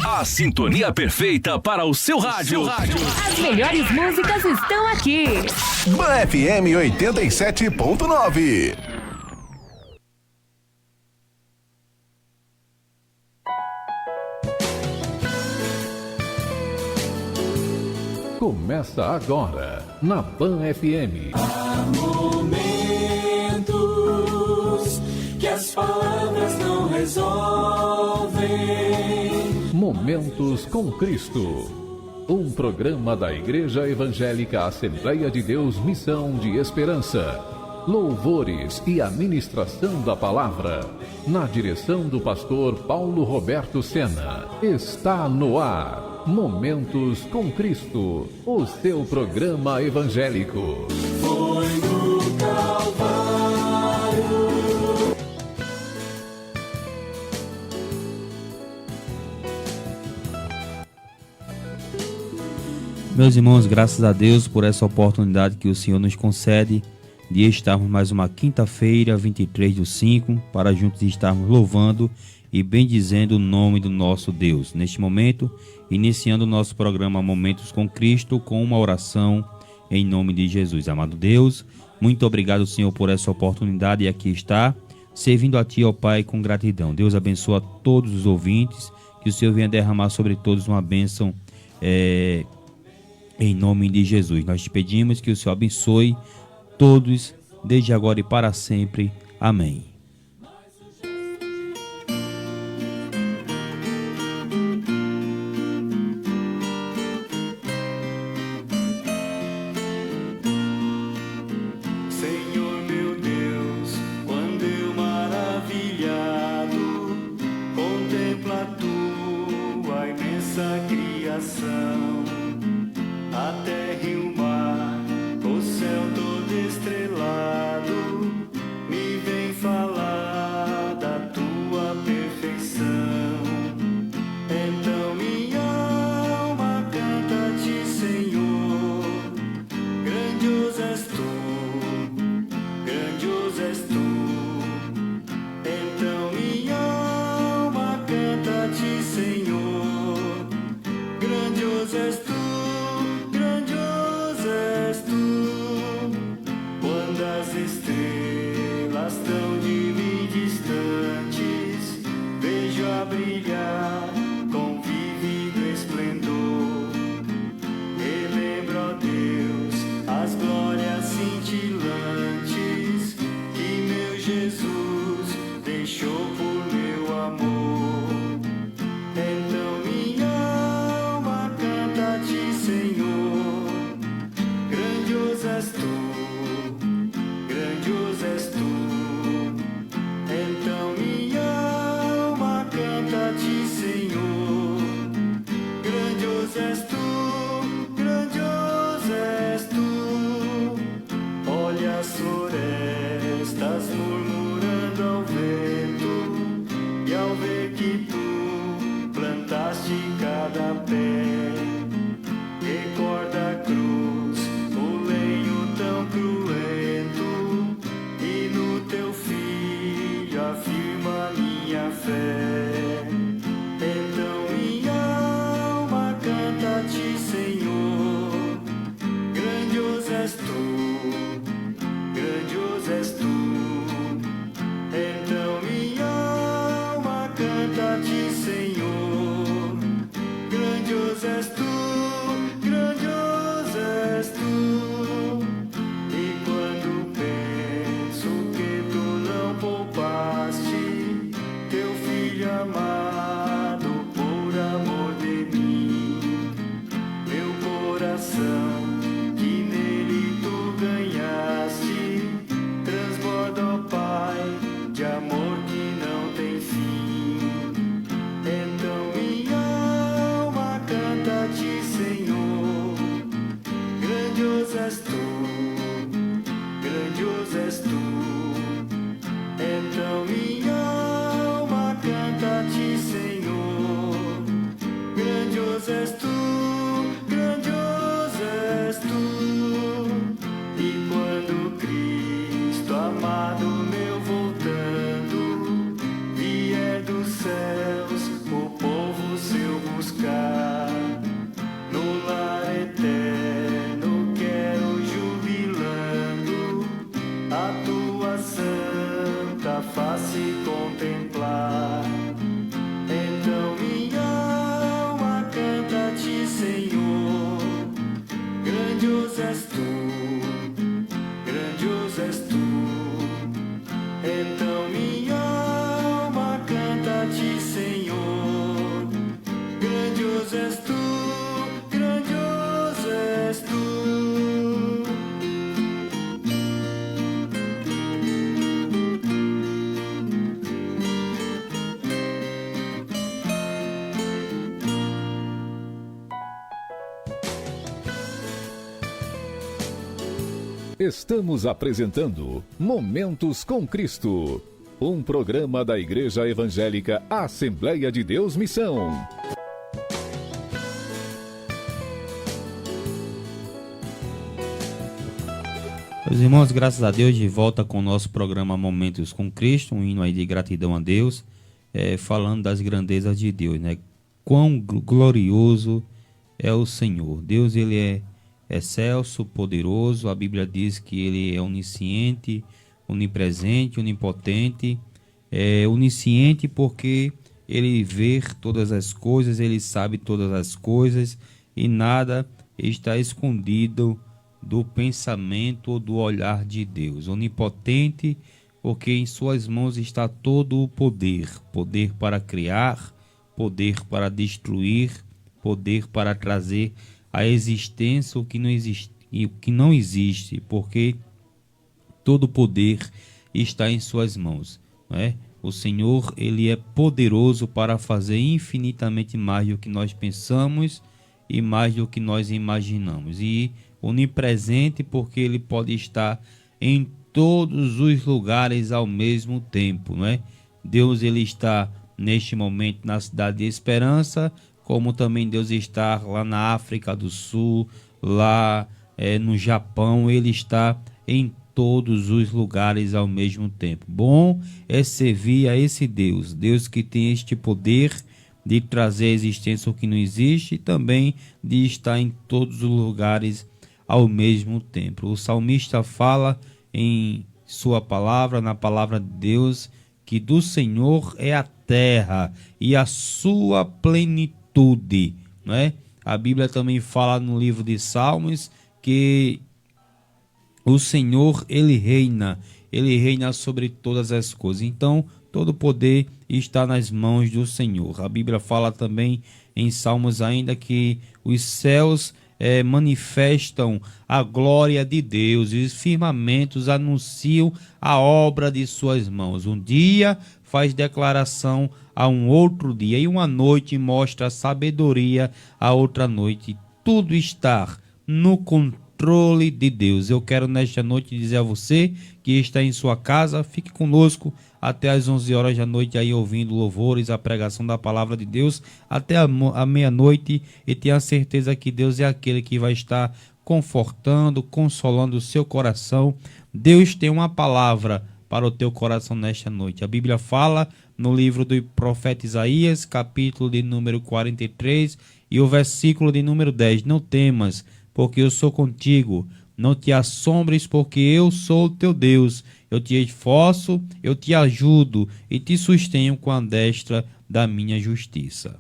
A sintonia perfeita para o seu rádio. As melhores músicas estão aqui. Ban FM 87.9. Começa agora na Ban FM. Há momentos que as palavras não resolvem. Momentos com Cristo. Um programa da Igreja Evangélica Assembleia de Deus Missão de Esperança. Louvores e a ministração da palavra. Na direção do pastor Paulo Roberto Sena. Está no ar. Momentos com Cristo, o seu programa evangélico. Foi no Calvário. Meus irmãos, graças a Deus por essa oportunidade que o Senhor nos concede de estarmos mais uma quinta-feira, 23/5, para juntos estarmos louvando e bendizendo o nome do nosso Deus. Neste momento, iniciando o nosso programa Momentos com Cristo, com uma oração em nome de Jesus. Amado Deus, muito obrigado, Senhor, por essa oportunidade, e aqui está, servindo a Ti, ó Pai, com gratidão. Deus abençoa todos os ouvintes, que o Senhor venha derramar sobre todos uma bênção em nome de Jesus. Nós te pedimos que o Senhor abençoe todos, desde agora e para sempre. Amém. Teu filho Estamos apresentando Momentos com Cristo, um programa da Igreja Evangélica Assembleia de Deus Missão. Meus irmãos, graças a Deus, de volta com o nosso programa Momentos com Cristo, um hino aí de gratidão a Deus, falando das grandezas de Deus, né? Quão glorioso é o Senhor. Deus, ele é excelso, poderoso. A Bíblia diz que ele é onisciente, onipresente, onipotente. Onisciente porque ele vê todas as coisas, ele sabe todas as coisas e nada está escondido do pensamento ou do olhar de Deus. Onipotente porque em suas mãos está todo o poder. Poder para criar, poder para destruir, poder para trazer à existência o que não existe, porque todo poder está em suas mãos, não é? O Senhor, ele é poderoso para fazer infinitamente mais do que nós pensamos e mais do que nós imaginamos. E onipresente porque ele pode estar em todos os lugares ao mesmo tempo, não é? Deus, ele está neste momento na cidade de Esperança, como também Deus está lá na África do Sul, lá no Japão. Ele está em todos os lugares ao mesmo tempo. Bom é servir a esse Deus, Deus que tem este poder de trazer à existência o que não existe e também de estar em todos os lugares ao mesmo tempo. O salmista fala em sua palavra, na palavra de Deus, que do Senhor é a terra e a sua plenitude, não é? A Bíblia também fala no livro de Salmos que o Senhor, ele reina sobre todas as coisas. Então, todo o poder está nas mãos do Senhor. A Bíblia fala também em Salmos ainda que os céus manifestam a glória de Deus e os firmamentos anunciam a obra de suas mãos. Um dia faz declaração a um outro dia e uma noite mostra sabedoria a outra noite. Tudo está no controle de Deus. Eu quero nesta noite dizer a você que está em sua casa, fique conosco até às 11 horas da noite aí ouvindo louvores, a pregação da palavra de Deus até a meia-noite, e tenha certeza que Deus é aquele que vai estar confortando, consolando o seu coração. Deus tem uma palavra para o teu coração nesta noite. A Bíblia fala no livro do profeta Isaías, capítulo de número 43 e o versículo de número 10. Não temas, porque eu sou contigo. Não te assombres, porque eu sou o teu Deus. Eu te esforço, eu te ajudo e te sustenho com a destra da minha justiça.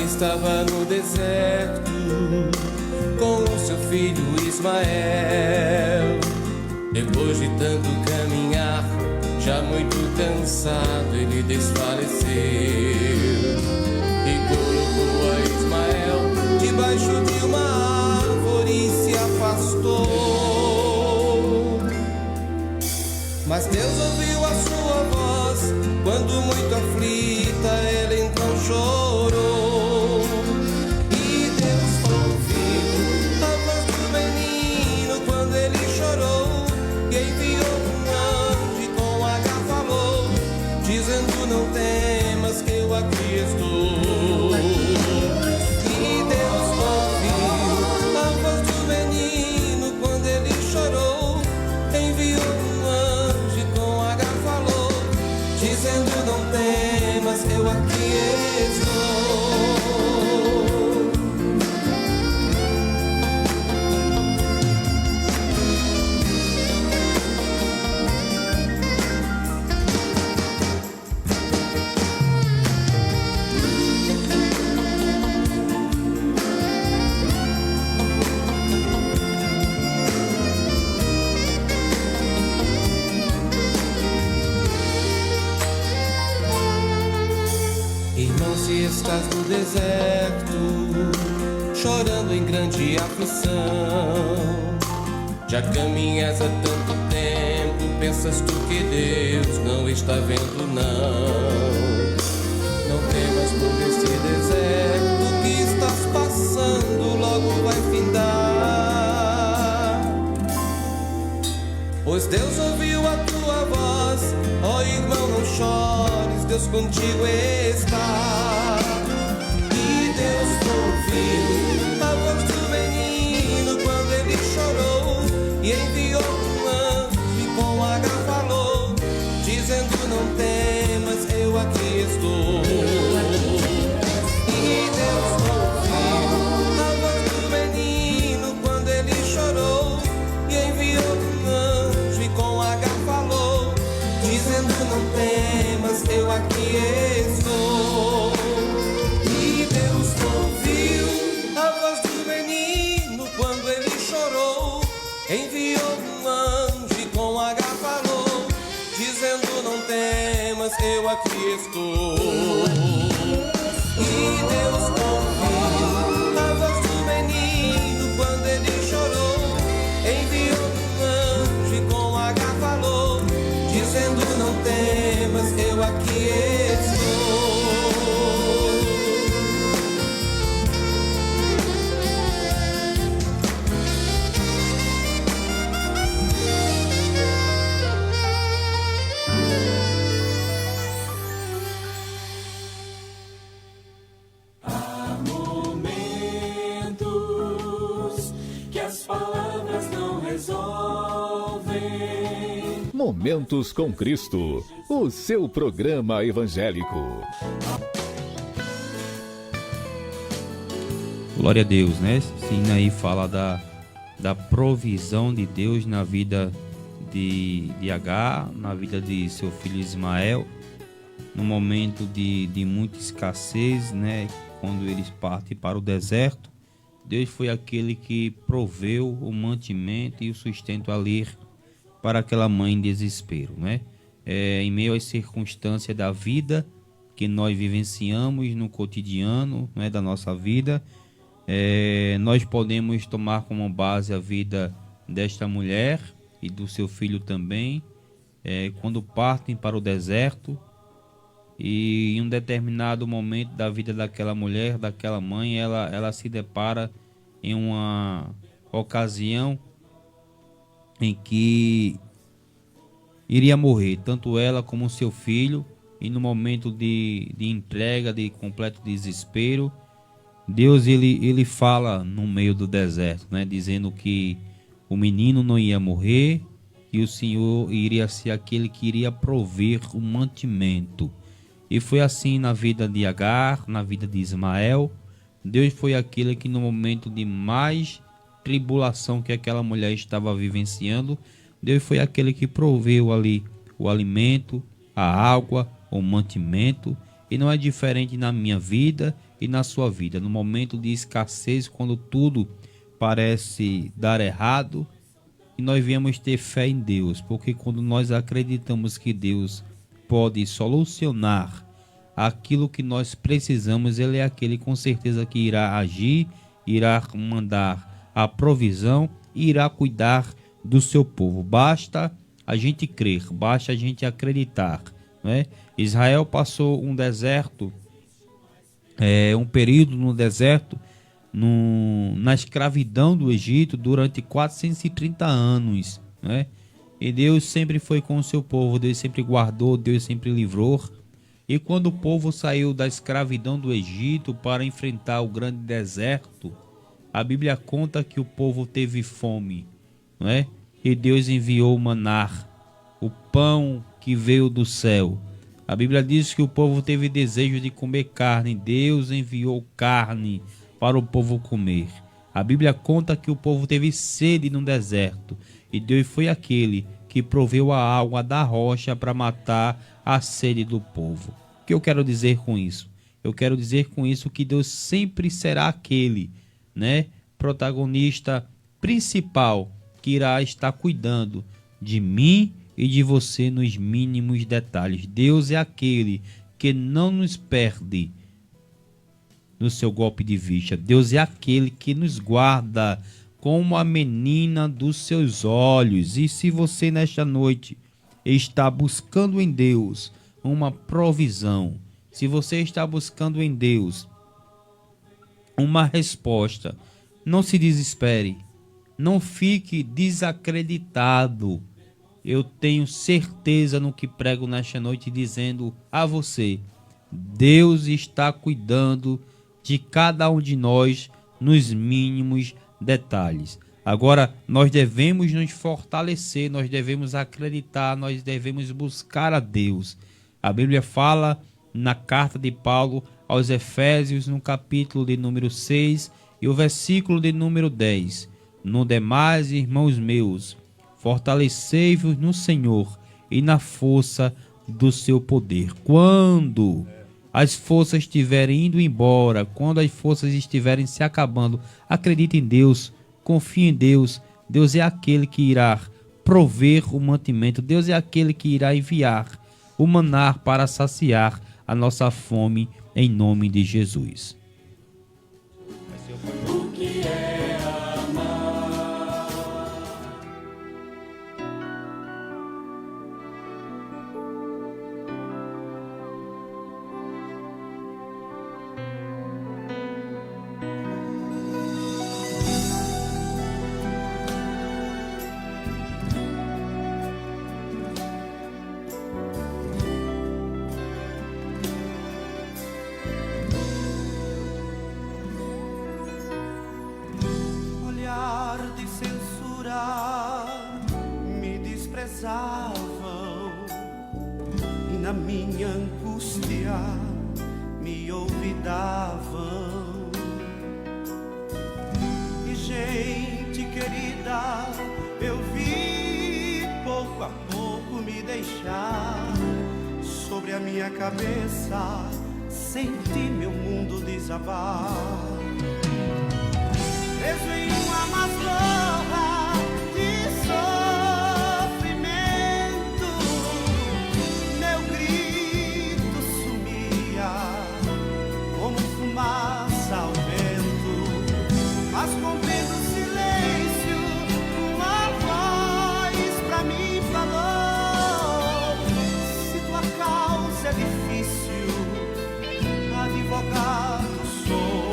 Estava no deserto com o seu filho Ismael. Depois de tanto caminhar, já muito cansado, ele desfaleceu e colocou a Ismael debaixo de uma árvore e se afastou. Mas Deus ouviu a sua voz quando muito aflita ela então chorou. Não temas que eu aqui estou. E Deus ouviu a voz do menino quando ele chorou. Enviou um anjo com H falou, dizendo não temas que eu aqui estou. se estás no deserto, chorando em grande aflição. Já caminhas há tanto tempo, pensas tu que Deus não está vendo, não. Não temas por esse deserto que estás passando, logo vai findar. Pois Deus ouviu a tua voz, ó irmão, não chores, Deus contigo está. E Deus ouviu a voz do menino quando ele chorou, e enviou um anjo e com H falou, dizendo não temas, eu aqui estou. E Deus ouviu a voz do menino quando ele chorou, e enviou um anjo e com H falou, dizendo não temas, eu aqui estou. E Deus ouviu a voz do menino quando ele chorou, enviou um anjo e com H falou, dizendo não temas, eu aqui estou. E Deus ouviu a voz do menino quando ele chorou, enviou um anjo e com H falou, dizendo não temas, eu aqui estou. Momentos com Cristo, o seu programa evangélico. Glória a Deus, né? Esse hino aí fala da provisão de Deus na vida de Agar, na vida de seu filho Ismael, no momento de muita escassez, né? Quando eles partem para o deserto, Deus foi aquele que proveu o mantimento e o sustento ali para aquela mãe em desespero, né? Em meio às circunstâncias da vida que nós vivenciamos no cotidiano, né, da nossa vida, nós podemos tomar como base a vida desta mulher e do seu filho também, quando partem para o deserto, e em um determinado momento da vida daquela mulher, daquela mãe, ela se depara em uma ocasião em que iria morrer, tanto ela como seu filho, e no momento de entrega, de completo desespero, Deus ele fala no meio do deserto, né, dizendo que o menino não ia morrer, e o Senhor iria ser aquele que iria prover o mantimento. E foi assim na vida de Agar, na vida de Ismael. Deus foi aquele que no momento de mais tribulação que aquela mulher estava vivenciando, Deus foi aquele que proveu ali o alimento, a água, o mantimento. E não é diferente na minha vida e na sua vida. No momento de escassez, quando tudo parece dar errado, e nós viemos ter fé em Deus, porque quando nós acreditamos que Deus pode solucionar aquilo que nós precisamos, Ele é aquele com certeza que irá agir, irá mandar a provisão e irá cuidar do seu povo. Basta a gente crer, basta a gente acreditar, né? Israel passou um deserto, um período no deserto, na escravidão do Egito durante 430 anos, né? E Deus sempre foi com o seu povo, Deus sempre guardou, Deus sempre livrou. E quando o povo saiu da escravidão do Egito para enfrentar o grande deserto, a Bíblia conta que o povo teve fome, não é? E Deus enviou o maná, o pão que veio do céu. A Bíblia diz que o povo teve desejo de comer carne, Deus enviou carne para o povo comer. A Bíblia conta que o povo teve sede no deserto, e Deus foi aquele que proveu a água da rocha para matar a sede do povo. O que eu quero dizer com isso? Eu quero dizer com isso que Deus sempre será aquele, né, protagonista principal que irá estar cuidando de mim e de você nos mínimos detalhes. Deus é aquele que não nos perde no seu golpe de vista. Deus é aquele que nos guarda como a menina dos seus olhos. E se você nesta noite está buscando em Deus uma provisão, se você está buscando em Deus uma resposta, não se desespere, não fique desacreditado. Eu tenho certeza no que prego nesta noite, dizendo a você: Deus está cuidando de cada um de nós nos mínimos detalhes. Agora, nós devemos nos fortalecer, nós devemos acreditar, nós devemos buscar a Deus. A Bíblia fala na carta de Paulo aos Efésios, no capítulo de número 6 e o versículo de número 10. No demais, irmãos meus, fortalecei-vos no Senhor e na força do seu poder. Quando as forças estiverem indo embora, quando as forças estiverem se acabando, acredite em Deus, confie em Deus. Deus é aquele que irá prover o mantimento. Deus é aquele que irá enviar o maná para saciar a nossa fome, em nome de Jesus. O que é amar? De censura me desprezavam e na minha angústia me olvidavam. E gente querida, eu vi pouco a pouco me deixar sobre a minha cabeça, senti meu mundo desabar. Preso em uma masmorra de sofrimento, meu grito sumia como fumaça ao vento. Mas rompendo o silêncio, uma voz pra mim falou: se tua causa é difícil, advogado sou.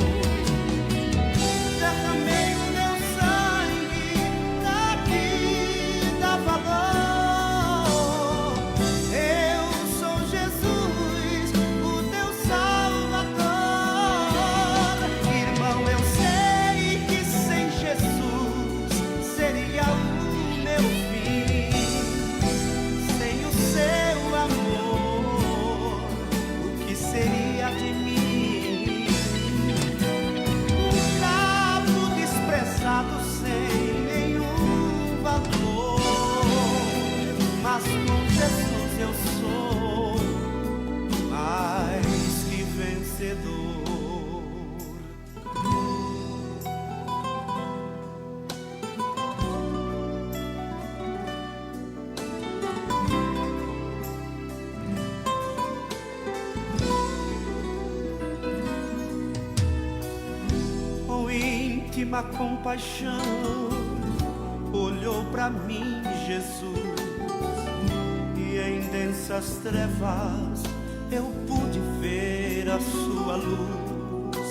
Derramei o meu sangue na vida valor. Eu sou Jesus, o teu Salvador. Irmão, eu sei que sem Jesus seria o meu fim. Sem o seu amor, o que seria de mim? Sem nenhum valor, mas com Jesus eu sou mais que vencedor. Com íntima compaixão olhou pra mim Jesus, e em densas trevas eu pude ver a sua luz.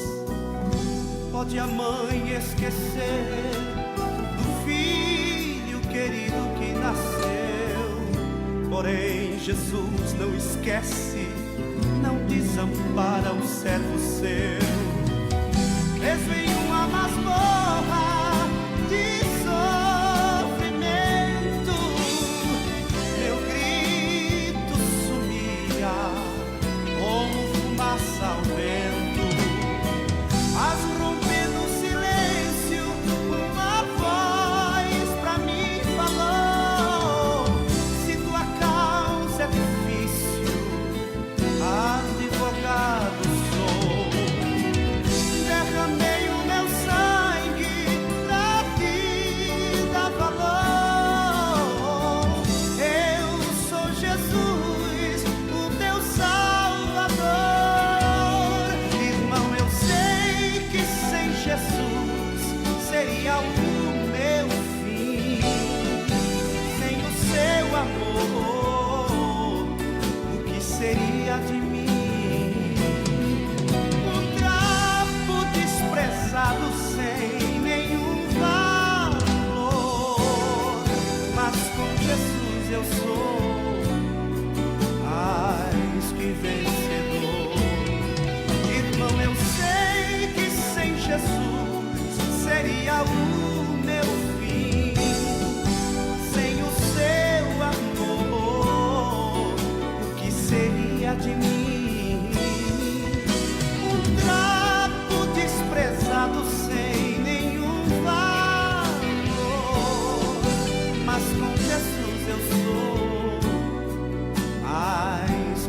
Pode a mãe esquecer do filho querido que nasceu, porém Jesus não esquece, não desampara o servo seu. Preso em uma masmorra de sofrimento, meu grito sumia como fumaça ao vento. Mas rompendo o silêncio, uma voz pra mim falou: se tua causa é difícil, advogado sou. Derramei o meu sangue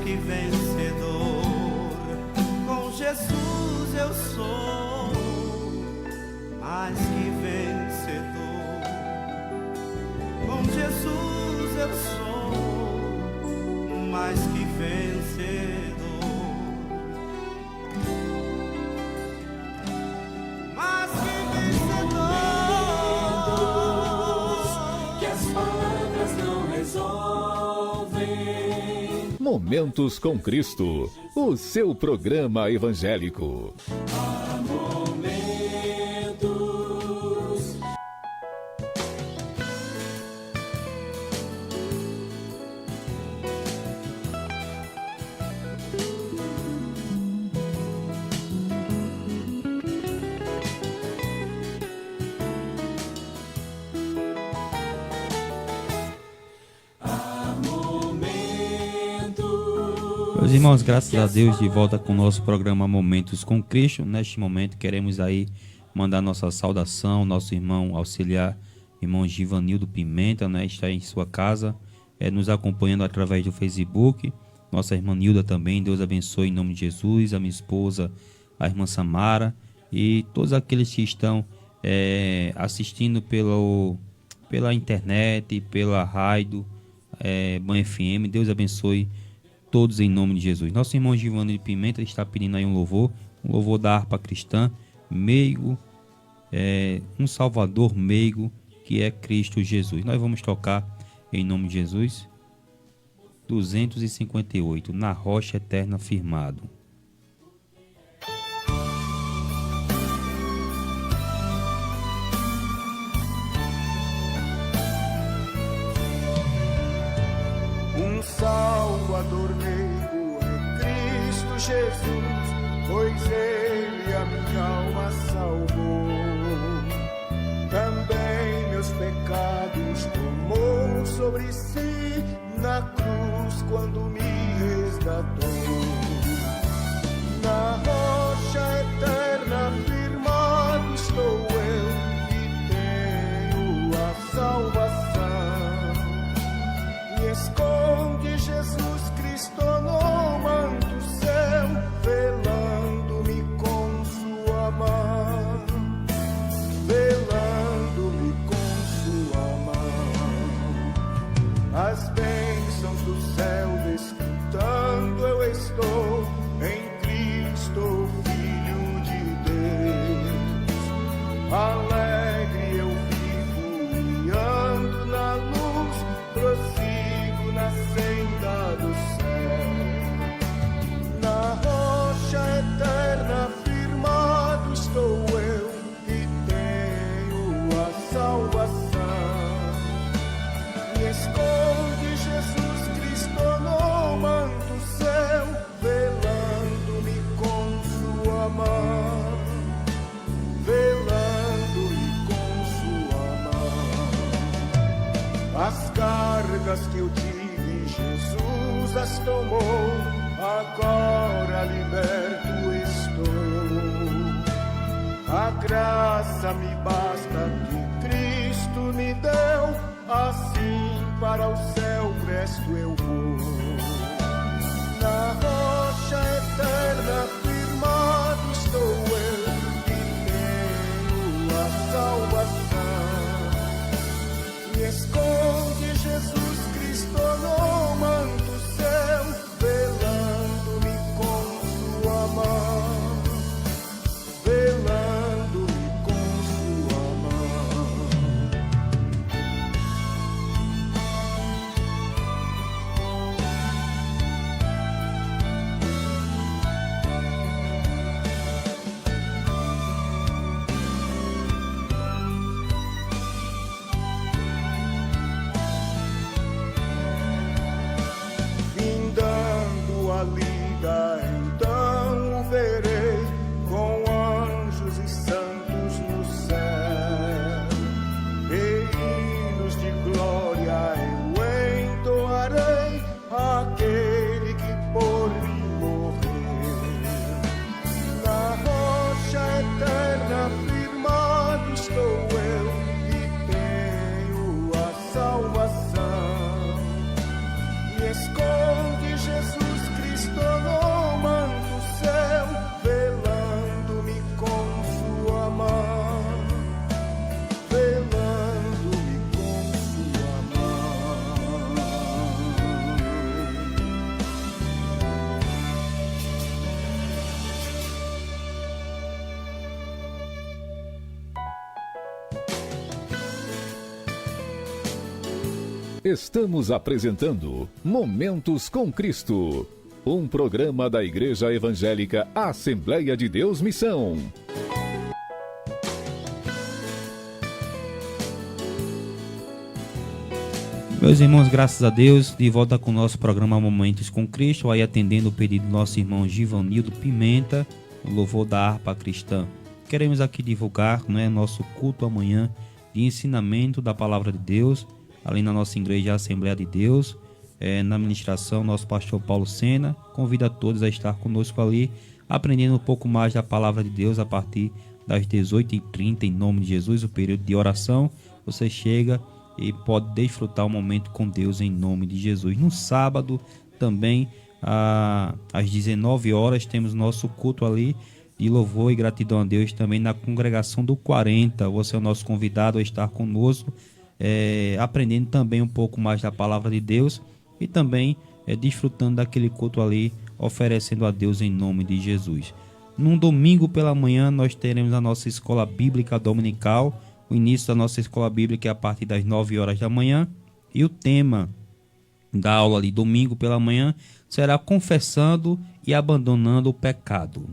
que vencedor. Com Jesus eu sou mais que vencedor. Com Jesus eu sou mais que vencedor. Mais que vencedor. Que as palavras não resolvem. Momentos com Cristo, o seu programa evangélico. Há momentos. Meus irmãos, graças a Deus, de volta com o nosso programa Momentos com Cristo. Neste momento queremos aí mandar nossa saudação, nosso irmão auxiliar, irmão Givanildo Pimenta, né? Está em sua casa, nos acompanhando através do Facebook. Nossa irmã Nilda também, Deus abençoe em nome de Jesus. A minha esposa, a irmã Samara e todos aqueles que estão assistindo pela internet, pela rádio, Bom FM. Deus abençoe todos em nome de Jesus. Nosso irmão Givanildo Pimenta está pedindo aí um louvor da harpa cristã, meigo, um salvador meigo, que é Cristo Jesus. Nós vamos tocar em nome de Jesus 258, na rocha eterna firmado. Um Salvador meigo é Cristo Jesus, pois Ele a minha alma salvou. Também meus pecados tomou sobre si na cruz quando me resgatou. Na rocha eterna firmado estou eu e tenho a salvação. Me esconde Jesus Cristo no manto céu, velando-me com sua mão, velando-me com sua mão. As bênçãos do céu desfrutando eu estou em Cristo, Filho de Deus. Alegre eu vivo e ando na luz, prossigo na senda do céu. Na rocha eterna firmado estou eu e tenho a salvação. Me esconde Jesus Cristo no manto céu, velando-me com sua mão, velando-me com sua mão. As cargas que eu tive, Jesus as tomou, agora liberto estou. A graça me basta que Cristo me deu, assim para o céu presto eu vou. Na rocha eterna firmado estou eu e tenho a salvação. Me esconde Jesus Cristo no manto céu, velando-me com sua mão, velando-me com sua mão. Estamos apresentando Momentos com Cristo, um programa da Igreja Evangélica Assembleia de Deus Missão. Meus irmãos, graças a Deus, de volta com o nosso programa Momentos com Cristo, aí atendendo o pedido do nosso irmão Givanildo Pimenta, o louvor da harpa cristã. Queremos aqui divulgar, nosso culto amanhã de ensinamento da Palavra de Deus, ali na nossa igreja Assembleia de Deus, na ministração, nosso pastor Paulo Sena convida a todos a estar conosco ali, aprendendo um pouco mais da Palavra de Deus a partir das 18h30, em nome de Jesus, o período de oração. Você chega e pode desfrutar o momento com Deus em nome de Jesus. No sábado também, às 19 horas, temos nosso culto ali de louvor e gratidão a Deus também na congregação do 40. Você é o nosso convidado a estar conosco, aprendendo também um pouco mais da palavra de Deus e também desfrutando daquele culto ali, oferecendo a Deus em nome de Jesus. Num domingo pela manhã nós teremos a nossa escola bíblica dominical. O início da nossa escola bíblica é a partir das 9 horas da manhã e o tema da aula de domingo pela manhã será confessando e abandonando o pecado,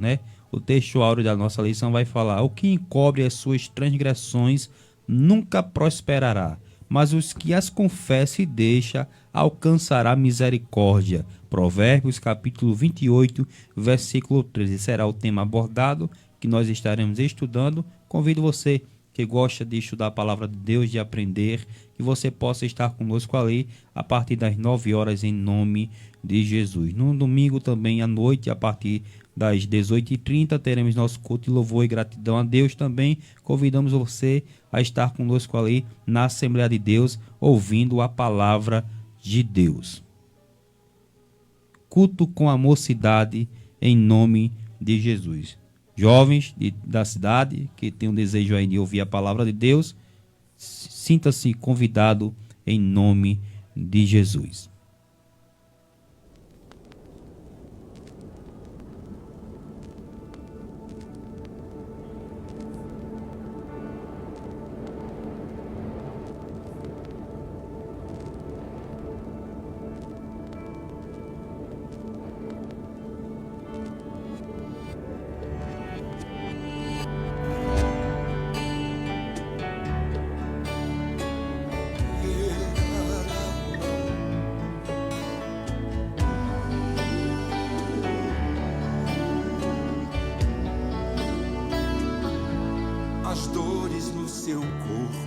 O texto áureo da nossa lição vai falar: o que encobre as suas transgressões nunca prosperará, mas os que as confessa e deixa alcançará misericórdia. Provérbios capítulo 28, versículo 13. Será o tema abordado que nós estaremos estudando. Convido você que gosta de estudar a palavra de Deus, de aprender, que você possa estar conosco ali a partir das 9 horas em nome de Jesus. No domingo também à noite, a partir das 18h30, teremos nosso culto de louvor e gratidão a Deus também. Convidamos você a estar conosco ali na Assembleia de Deus, ouvindo a palavra de Deus. Culto com a mocidade em nome de Jesus. Jovens da cidade que tem um desejo aí de ouvir a palavra de Deus, sinta-se convidado em nome de Jesus. As dores no seu corpo,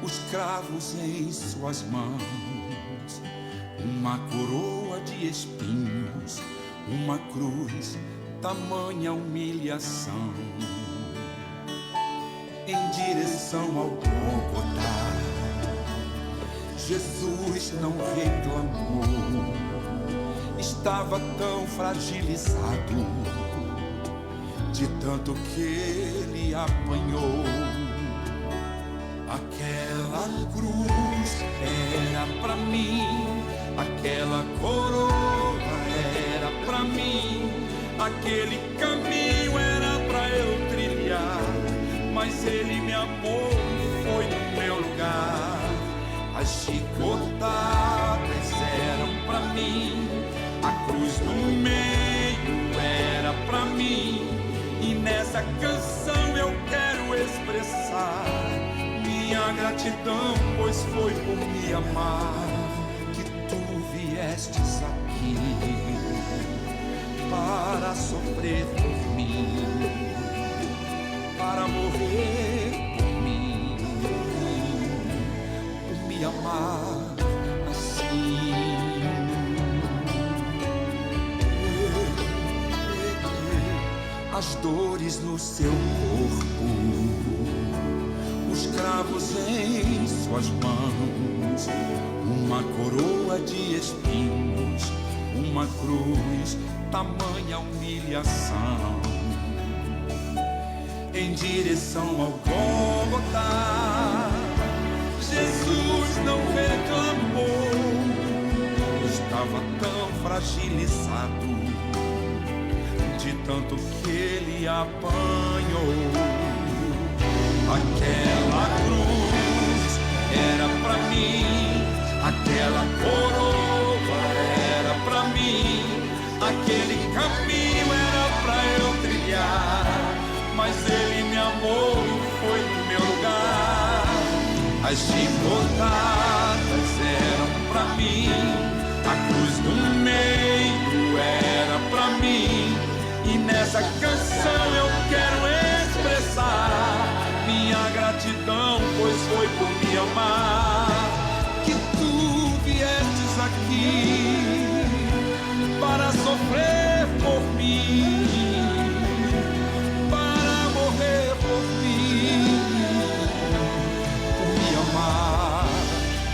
os cravos em suas mãos, uma coroa de espinhos, uma cruz, tamanha humilhação. Em direção ao Gólgota, Jesus não reclamou, estava tão fragilizado de tanto que ele apanhou. Aquela cruz era pra mim, aquela coroa era pra mim, aquele caminho era pra eu trilhar, mas ele me amou e foi no meu lugar. As chicotadas eram pra mim, a cruz no meio era pra mim, e nessa canção eu quero expressar minha gratidão, pois foi por me amar que tu viestes aqui para sofrer por mim, para morrer por mim, por me amar assim. As dores no seu corpo, os cravos em suas mãos, uma coroa de espinhos, uma cruz, tamanha humilhação. Em direção ao Gólgota, Jesus não reclamou, estava tão fragilizado de tanto que ele apanhou. Aquela cruz era pra mim, aquela coroa era pra mim, aquele caminho era pra eu trilhar, mas ele me amou e foi no meu lugar. As chicotadas eram pra mim, a cruz do meio era pra mim, e nessa canção eu quero expressar minha gratidão, pois foi por me amar que tu viestes aqui para sofrer por mim, para morrer por mim, por me amar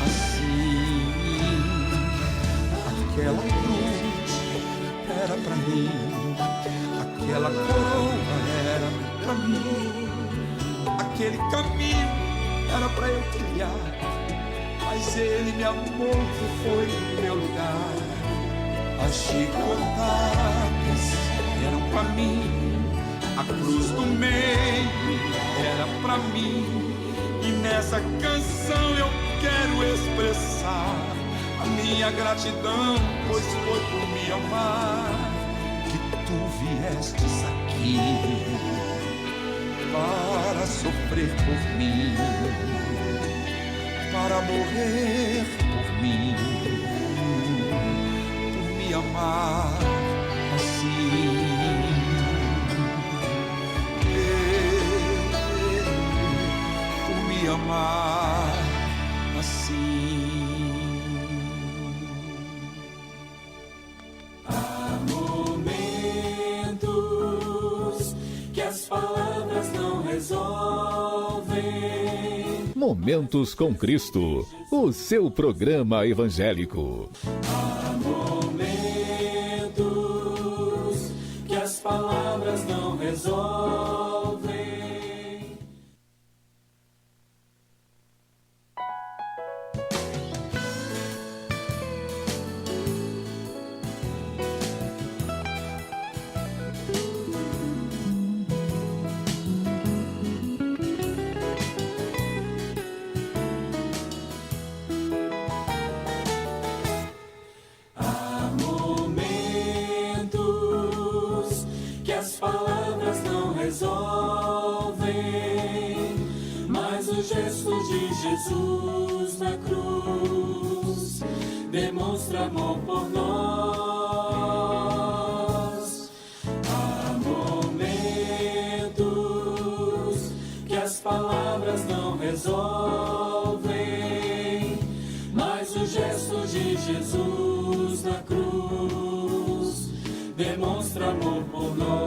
assim. Aquela cruz era pra mim, aquela coroa era pra mim, aquele caminho era pra eu trilhar, mas ele me amou e foi no meu lugar. As chicotadas eram pra mim, a cruz do meio era pra mim, e nessa canção eu quero expressar a minha gratidão, pois foi por me amar que tu viestes aqui para sofrer por mim, para morrer por mim, por me amar assim. Por me amar assim. Há momentos que as palavras não resolvem. Momentos com Cristo, o seu programa evangélico. Há momentos que as palavras não resolvem. Mas o gesto de Jesus na cruz demonstra amor por nós. Há momentos que as palavras não resolvem, mas o gesto de Jesus na cruz demonstra amor por nós.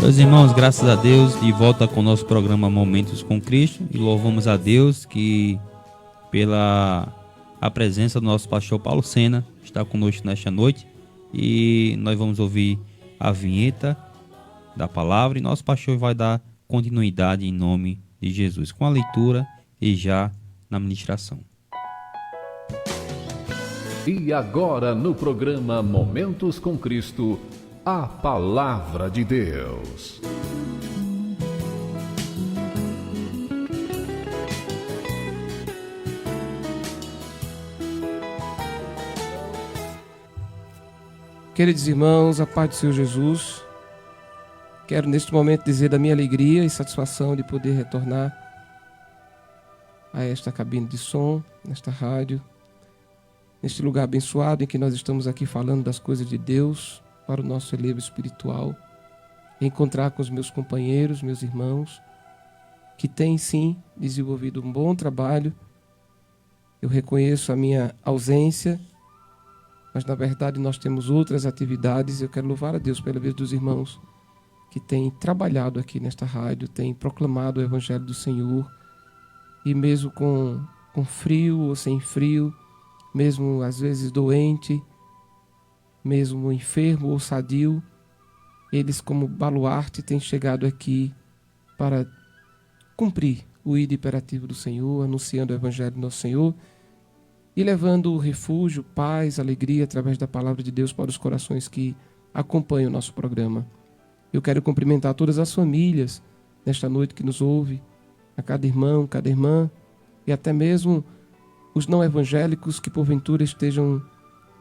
Meus irmãos, graças a Deus, de volta com o nosso programa Momentos com Cristo, e louvamos a Deus que pela a presença do nosso pastor Paulo Sena está conosco nesta noite, e nós vamos ouvir a vinheta da palavra e nosso pastor vai dar continuidade em nome de Jesus, com a leitura e já na ministração. E agora no programa Momentos com Cristo, a Palavra de Deus. Queridos irmãos, a paz do Senhor Jesus, quero neste momento dizer da minha alegria e satisfação de poder retornar a esta cabine de som, nesta rádio, neste lugar abençoado em que nós estamos aqui falando das coisas de Deus para o nosso elevo espiritual, encontrar com os meus companheiros, meus irmãos, que têm sim desenvolvido um bom trabalho. Eu reconheço a minha ausência, mas na verdade nós temos outras atividades. Eu quero louvar a Deus pela vez dos irmãos que têm trabalhado aqui nesta rádio, têm proclamado o Evangelho do Senhor, e mesmo com frio ou sem frio, mesmo às vezes doente, mesmo enfermo ou sadio, eles como baluarte têm chegado aqui para cumprir o ide imperativo do Senhor, anunciando o Evangelho do nosso Senhor e levando refúgio, paz, alegria através da palavra de Deus para os corações que acompanham o nosso programa. Eu quero cumprimentar todas as famílias nesta noite que nos ouve, a cada irmão, cada irmã, e até mesmo os não evangélicos que porventura estejam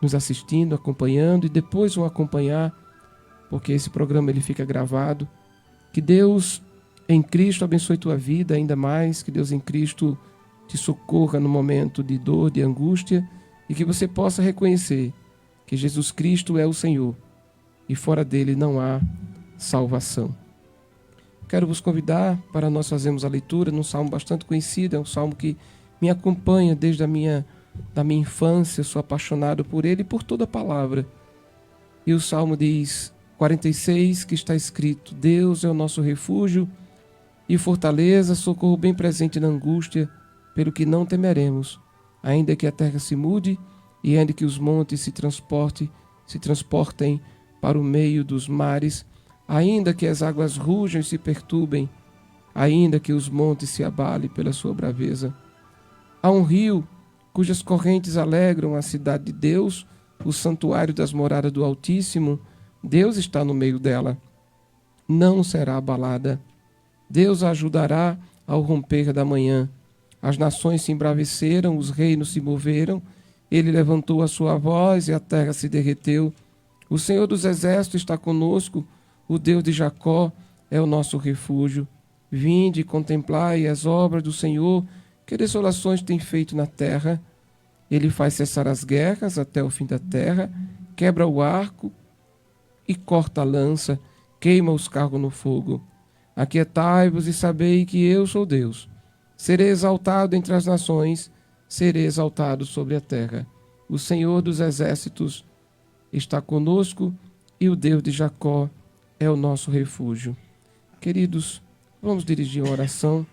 nos assistindo, acompanhando e depois vão acompanhar, porque esse programa ele fica gravado. Que Deus em Cristo abençoe tua vida ainda mais, que Deus em Cristo te socorra no momento de dor, de angústia, e que você possa reconhecer que Jesus Cristo é o Senhor e fora dele não há salvação. Quero vos convidar para nós fazermos a leitura num salmo bastante conhecido, é um salmo que me acompanha desde da minha infância, sou apaixonado por ele e por toda a palavra. E o salmo diz 46, que está escrito: Deus é o nosso refúgio e fortaleza, socorro bem presente na angústia, pelo que não temeremos, ainda que a terra se mude e ainda que os montes se transportem para o meio dos mares, ainda que as águas rujam e se perturbem, ainda que os montes se abalem pela sua braveza. Há um rio cujas correntes alegram a cidade de Deus, o santuário das moradas do Altíssimo. Deus está no meio dela, não será abalada. Deus a ajudará ao romper da manhã. As nações se embraveceram, os reinos se moveram. Ele levantou a sua voz e a terra se derreteu. O Senhor dos exércitos está conosco, o Deus de Jacó é o nosso refúgio. Vinde e contemplai as obras do Senhor, que desolações tem feito na terra. Ele faz cessar as guerras até o fim da terra, quebra o arco e corta a lança, queima os carros no fogo. Aquietai-vos e sabei que eu sou Deus. Serei exaltado entre as nações, serei exaltado sobre a terra. O Senhor dos exércitos está conosco e o Deus de Jacó é o nosso refúgio. Queridos, vamos dirigir uma oração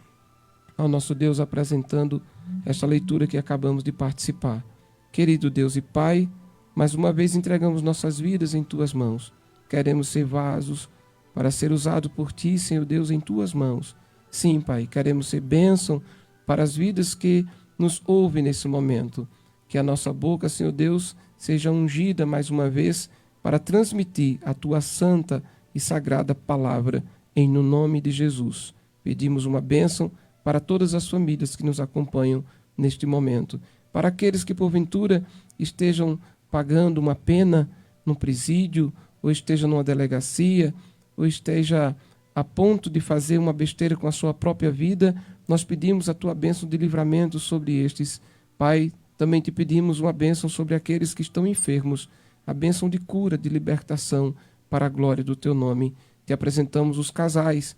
ao nosso Deus apresentando esta leitura que acabamos de participar. Querido Deus e Pai, mais uma vez entregamos nossas vidas em Tuas mãos. Queremos ser vasos para ser usado por Ti, Senhor Deus, em Tuas mãos. Sim, Pai, queremos ser bênção para as vidas que nos ouvem nesse momento. Que a nossa boca, Senhor Deus, seja ungida mais uma vez para transmitir a Tua santa e sagrada palavra, em no nome de Jesus. Pedimos uma bênção para todas as famílias que nos acompanham neste momento. Para aqueles que porventura estejam pagando uma pena no presídio, ou esteja numa delegacia, ou esteja a ponto de fazer uma besteira com a sua própria vida, nós pedimos a Tua bênção de livramento sobre estes. Pai, também Te pedimos uma bênção sobre aqueles que estão enfermos, a bênção de cura, de libertação, para a glória do Teu nome. Te apresentamos os casais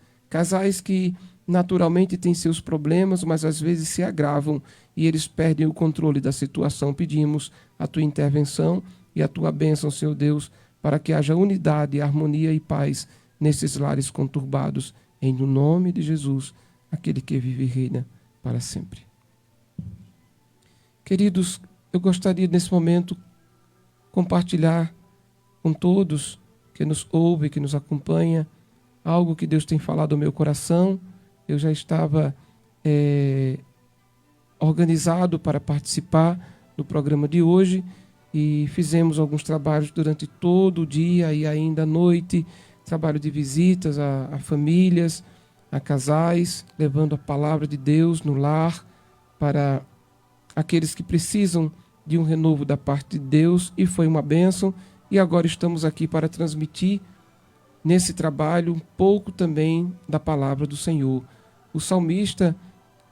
que naturalmente têm seus problemas, mas às vezes se agravam e eles perdem o controle da situação. Pedimos a Tua intervenção e a Tua bênção, Senhor Deus, para que haja unidade, harmonia e paz nesses lares conturbados, em o nome de Jesus, aquele que vive e reina para sempre. Queridos, eu gostaria nesse momento compartilhar com todos que nos ouve, que nos acompanha, algo que Deus tem falado ao meu coração. Eu já estava organizado para participar do programa de hoje e fizemos alguns trabalhos durante todo o dia e ainda à noite, trabalho de visitas a famílias, a casais, levando a palavra de Deus no lar para aqueles que precisam de um renovo da parte de Deus, e foi uma bênção. E agora estamos aqui para transmitir nesse trabalho um pouco também da palavra do Senhor. O salmista,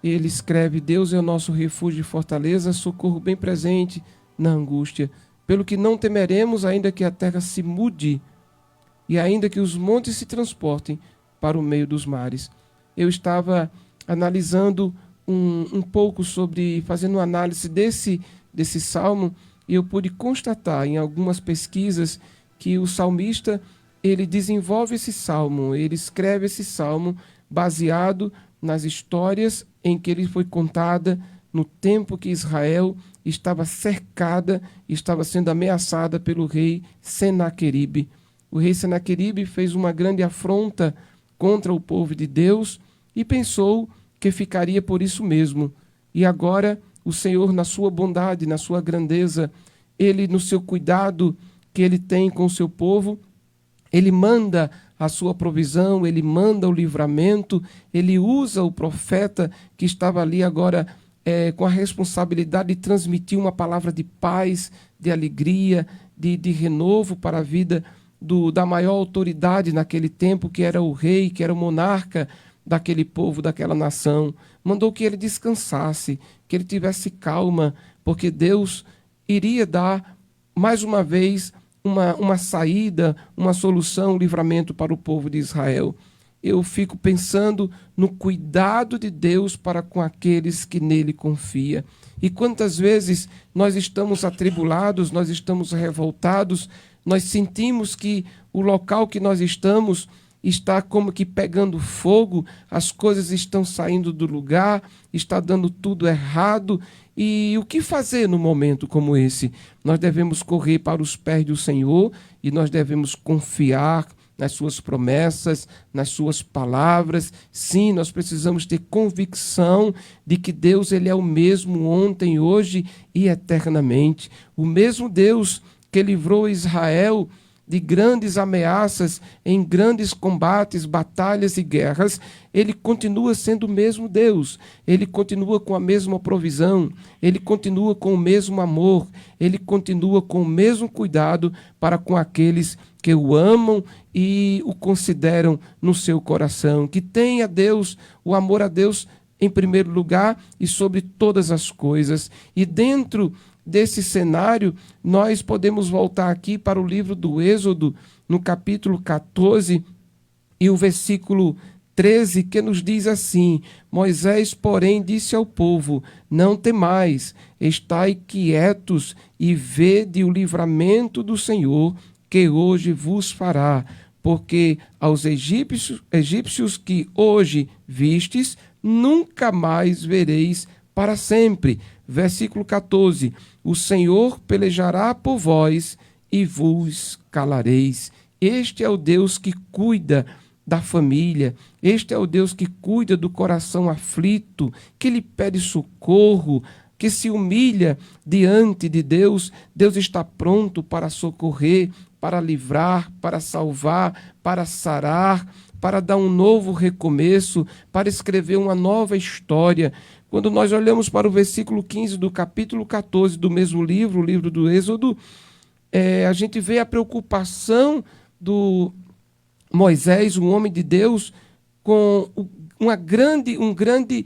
ele escreve: Deus é o nosso refúgio e fortaleza, socorro bem presente na angústia, pelo que não temeremos, ainda que a terra se mude e ainda que os montes se transportem para o meio dos mares. Eu estava analisando um pouco fazendo uma análise desse salmo, e eu pude constatar em algumas pesquisas que o salmista, ele desenvolve esse salmo, ele escreve esse salmo baseado nas histórias em que ele foi contada no tempo que Israel estava cercada, estava sendo ameaçada pelo rei Senaqueribe. O rei Senaqueribe fez uma grande afronta contra o povo de Deus e pensou que ficaria por isso mesmo. E agora o Senhor, na sua bondade, na sua grandeza, ele, no seu cuidado que ele tem com o seu povo, ele manda a sua provisão, ele manda o livramento, ele usa o profeta que estava ali agora com a responsabilidade de transmitir uma palavra de paz, de alegria, de renovo para a vida da maior autoridade naquele tempo, que era o rei, que era o monarca daquele povo, daquela nação. Mandou que ele descansasse, que ele tivesse calma, porque Deus iria dar, mais uma vez, uma saída, uma solução, um livramento para o povo de Israel. Eu fico pensando no cuidado de Deus para com aqueles que nele confiam. E quantas vezes nós estamos atribulados, nós estamos revoltados, nós sentimos que o local que nós estamos está como que pegando fogo, as coisas estão saindo do lugar, está dando tudo errado. E o que fazer num momento como esse? Nós devemos correr para os pés do Senhor e nós devemos confiar nas suas promessas, nas suas palavras. Sim, nós precisamos ter convicção de que Deus ele é o mesmo ontem, hoje e eternamente. O mesmo Deus que livrou Israel de grandes ameaças, em grandes combates, batalhas e guerras, ele continua sendo o mesmo Deus, ele continua com a mesma provisão, ele continua com o mesmo amor, ele continua com o mesmo cuidado para com aqueles que o amam e o consideram no seu coração. Que tenha Deus, o amor a Deus em primeiro lugar e sobre todas as coisas. E dentro desse cenário, nós podemos voltar aqui para o livro do Êxodo, no capítulo 14, e o versículo 13, que nos diz assim: Moisés, porém, disse ao povo: não temais, estai quietos e vede o livramento do Senhor, que hoje vos fará, porque aos egípcios que hoje vistes, nunca mais vereis para sempre. Versículo 14, o Senhor pelejará por vós e vos calareis. Este é o Deus que cuida da família, este é o Deus que cuida do coração aflito, que lhe pede socorro, que se humilha diante de Deus. Deus está pronto para socorrer, para livrar, para salvar, para sarar, para dar um novo recomeço, para escrever uma nova história. Quando nós olhamos para o versículo 15 do capítulo 14 do mesmo livro, o livro do Êxodo, a gente vê a preocupação do Moisés, um homem de Deus, com um grande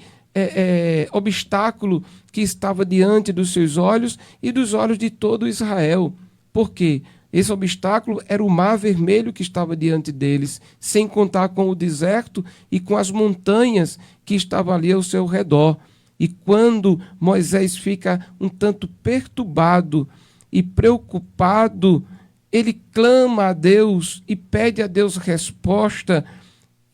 obstáculo que estava diante dos seus olhos e dos olhos de todo Israel. Por quê? Esse obstáculo era o Mar Vermelho que estava diante deles, sem contar com o deserto e com as montanhas que estavam ali ao seu redor. E quando Moisés fica um tanto perturbado e preocupado, ele clama a Deus e pede a Deus resposta.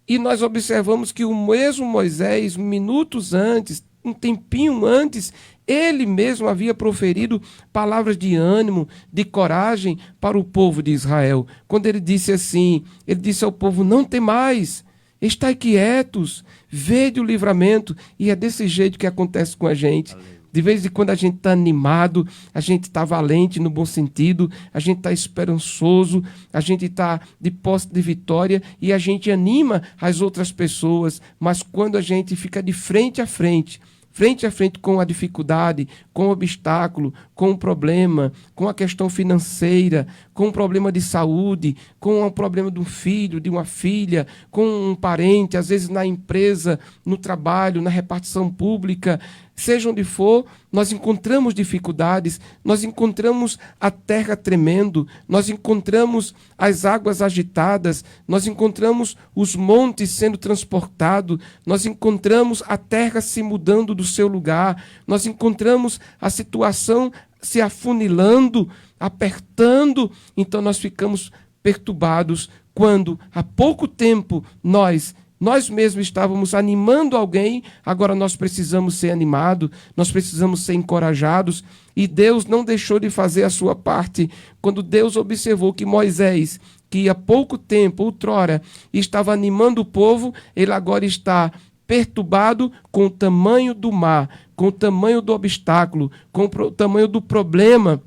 E nós observamos que o mesmo Moisés, minutos antes, um tempinho antes, ele mesmo havia proferido palavras de ânimo, de coragem para o povo de Israel. Quando ele disse assim, ele disse ao povo: não temais, estai quietos, vede o livramento. E é desse jeito que acontece com a gente. De vez em quando a gente está animado, a gente está valente no bom sentido, a gente está esperançoso, a gente está de posse de vitória e a gente anima as outras pessoas. Mas quando a gente fica de frente a frente com a dificuldade, com o obstáculo, com o problema, com a questão financeira, com o problema de saúde, com o problema de um filho, de uma filha, com um parente, às vezes na empresa, no trabalho, na repartição pública, seja onde for, nós encontramos dificuldades, nós encontramos a terra tremendo, nós encontramos as águas agitadas, nós encontramos os montes sendo transportados, nós encontramos a terra se mudando do seu lugar, nós encontramos a situação se afunilando, apertando. Então nós ficamos perturbados quando há pouco tempo nós mesmos estávamos animando alguém, agora nós precisamos ser animados, nós precisamos ser encorajados, e Deus não deixou de fazer a sua parte. Quando Deus observou que Moisés, que há pouco tempo, outrora, estava animando o povo, ele agora está perturbado com o tamanho do mar, com o tamanho do obstáculo, com o tamanho do problema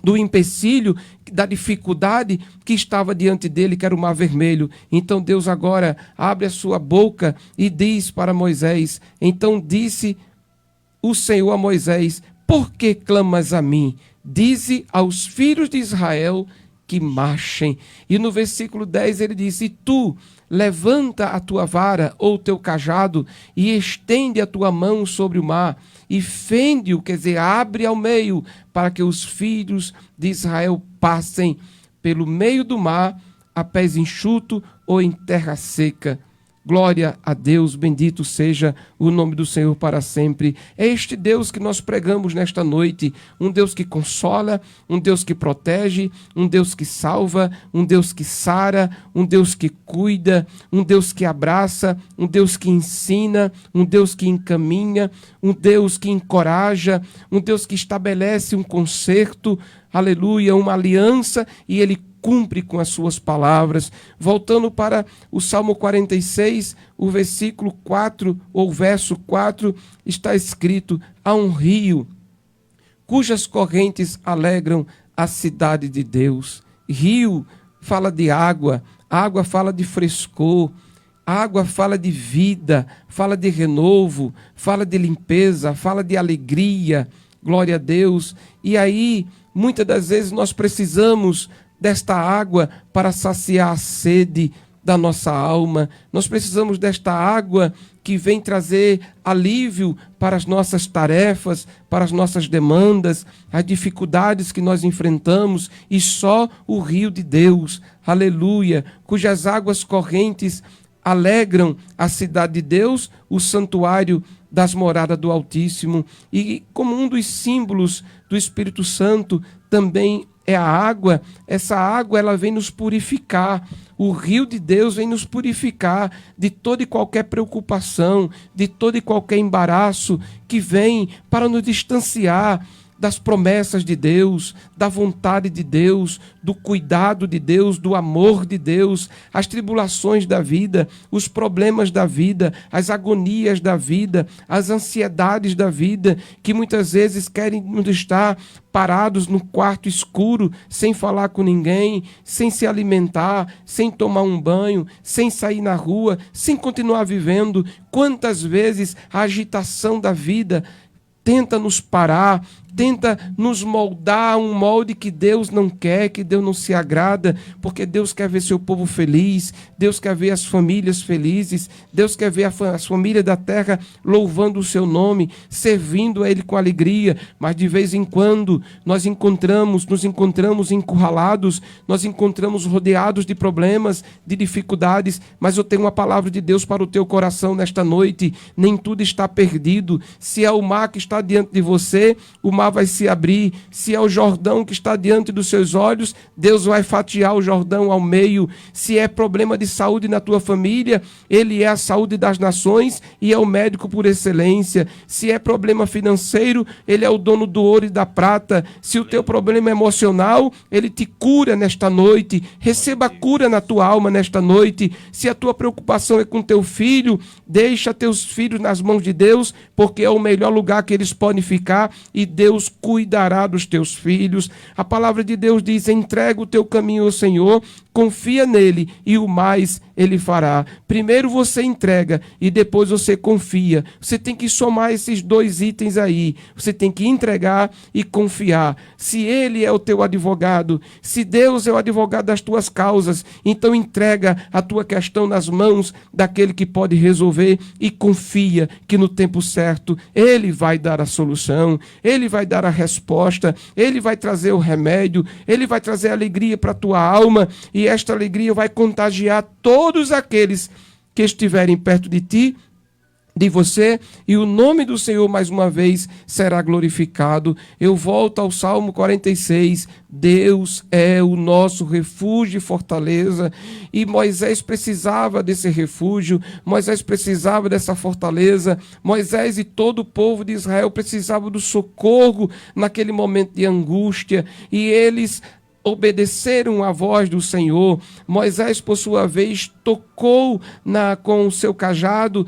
do empecilho, da dificuldade que estava diante dele, que era o Mar Vermelho. Então Deus agora abre a sua boca e diz para Moisés: então disse o Senhor a Moisés: por que clamas a mim? Dize aos filhos de Israel que marchem. E no versículo 10 ele disse: e tu levanta a tua vara ou o teu cajado e estende a tua mão sobre o mar e fende-o, quer dizer, abre ao meio, para que os filhos de Israel passem pelo meio do mar a pés enxuto ou em terra seca. Glória a Deus, bendito seja o nome do Senhor para sempre. É este Deus que nós pregamos nesta noite, um Deus que consola, um Deus que protege, um Deus que salva, um Deus que sara, um Deus que cuida, um Deus que abraça, um Deus que ensina, um Deus que encaminha, um Deus que encoraja, um Deus que estabelece um concerto, aleluia, uma aliança, e Ele cumpre com as suas palavras. Voltando para o Salmo 46, o versículo 4, ou verso 4, está escrito: há um rio cujas correntes alegram a cidade de Deus. Rio fala de água, água fala de frescor, água fala de vida, fala de renovo, fala de limpeza, fala de alegria. Glória a Deus. E aí, muitas das vezes nós precisamos desta água para saciar a sede da nossa alma. Nós precisamos desta água que vem trazer alívio para as nossas tarefas, para as nossas demandas, as dificuldades que nós enfrentamos, e só o rio de Deus, aleluia, cujas águas correntes alegram a cidade de Deus, o santuário das moradas do Altíssimo. E como um dos símbolos do Espírito Santo também é a água. Essa água, ela vem nos purificar. O rio de Deus vem nos purificar de toda e qualquer preocupação, de todo e qualquer embaraço que vem para nos distanciar das promessas de Deus, da vontade de Deus, do cuidado de Deus, do amor de Deus. As tribulações da vida, os problemas da vida, as agonias da vida, as ansiedades da vida, que muitas vezes querem nos estar parados no quarto escuro, sem falar com ninguém, sem se alimentar, sem tomar um banho, sem sair na rua, sem continuar vivendo. Quantas vezes a agitação da vida tenta nos parar, tenta nos moldar um molde que Deus não quer, que Deus não se agrada, porque Deus quer ver seu povo feliz, Deus quer ver as famílias felizes, Deus quer ver as famílias da terra louvando o seu nome, servindo a Ele com alegria. Mas de vez em quando nos encontramos encurralados, nós encontramos rodeados de problemas, de dificuldades. Mas eu tenho uma palavra de Deus para o teu coração nesta noite: nem tudo está perdido. Se é o mar que está diante de você, o mar vai se abrir. Se é o Jordão que está diante dos seus olhos, Deus vai fatiar o Jordão ao meio. Se é problema de saúde na tua família, Ele é a saúde das nações e é o médico por excelência. Se é problema financeiro, Ele é o dono do ouro e da prata. Se o teu problema é emocional, Ele te cura nesta noite. Receba cura na tua alma nesta noite. Se a tua preocupação é com teu filho, deixa teus filhos nas mãos de Deus, porque é o melhor lugar que eles podem ficar, e Deus cuidará dos teus filhos. A palavra de Deus diz: entrega o teu caminho ao Senhor, confia nele e o mais Ele fará. Primeiro você entrega e depois você confia. Você tem que somar esses dois itens aí. Você tem que entregar e confiar. Se Ele é o teu advogado, se Deus é o advogado das tuas causas, então entrega a tua questão nas mãos daquele que pode resolver e confia que no tempo certo Ele vai dar a solução, Ele vai dar a resposta, Ele vai trazer o remédio, Ele vai trazer alegria para a tua alma, e esta alegria vai contagiar todos aqueles que estiverem perto de ti, de você, e o nome do Senhor mais uma vez será glorificado. Eu volto ao Salmo 46, Deus é o nosso refúgio e fortaleza, e Moisés precisava desse refúgio, Moisés precisava dessa fortaleza, Moisés e todo o povo de Israel precisavam do socorro naquele momento de angústia, e eles obedeceram à voz do Senhor. Moisés, por sua vez, tocou com o seu cajado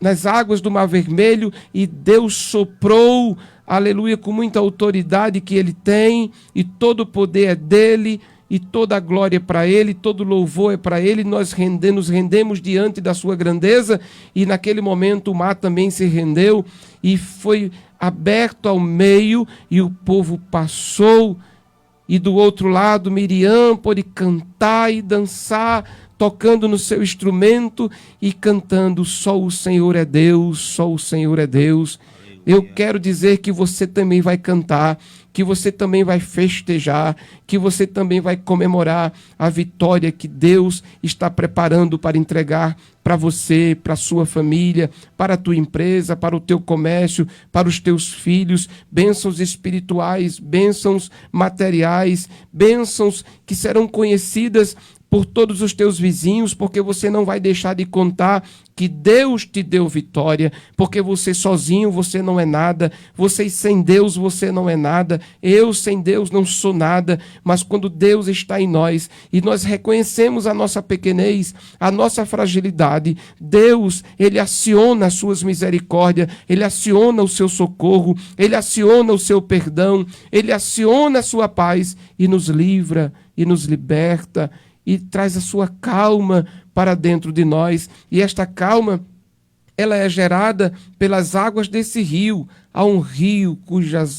nas águas do Mar Vermelho, e Deus soprou, aleluia, com muita autoridade que Ele tem, e todo o poder é dEle, e toda a glória é para Ele, todo louvor é para Ele. Nós nos rendemos diante da sua grandeza, e naquele momento o mar também se rendeu, e foi aberto ao meio, e o povo passou, e do outro lado Miriam pôde cantar e dançar, tocando no seu instrumento e cantando: só o Senhor é Deus, só o Senhor é Deus. Eu quero dizer que você também vai cantar, que você também vai festejar, que você também vai comemorar a vitória que Deus está preparando para entregar para você, para a sua família, para a tua empresa, para o teu comércio, para os teus filhos, bênçãos espirituais, bênçãos materiais, bênçãos que serão conhecidas por todos os teus vizinhos, porque você não vai deixar de contar que Deus te deu vitória, porque você sozinho você não é nada, você sem Deus você não é nada, eu sem Deus não sou nada, mas quando Deus está em nós e nós reconhecemos a nossa pequenez, a nossa fragilidade, Deus, Ele aciona as suas misericórdias, Ele aciona o seu socorro, Ele aciona o seu perdão, Ele aciona a sua paz e nos livra e nos liberta e traz a sua calma para dentro de nós. E esta calma, ela é gerada pelas águas desse rio. Há um rio cujas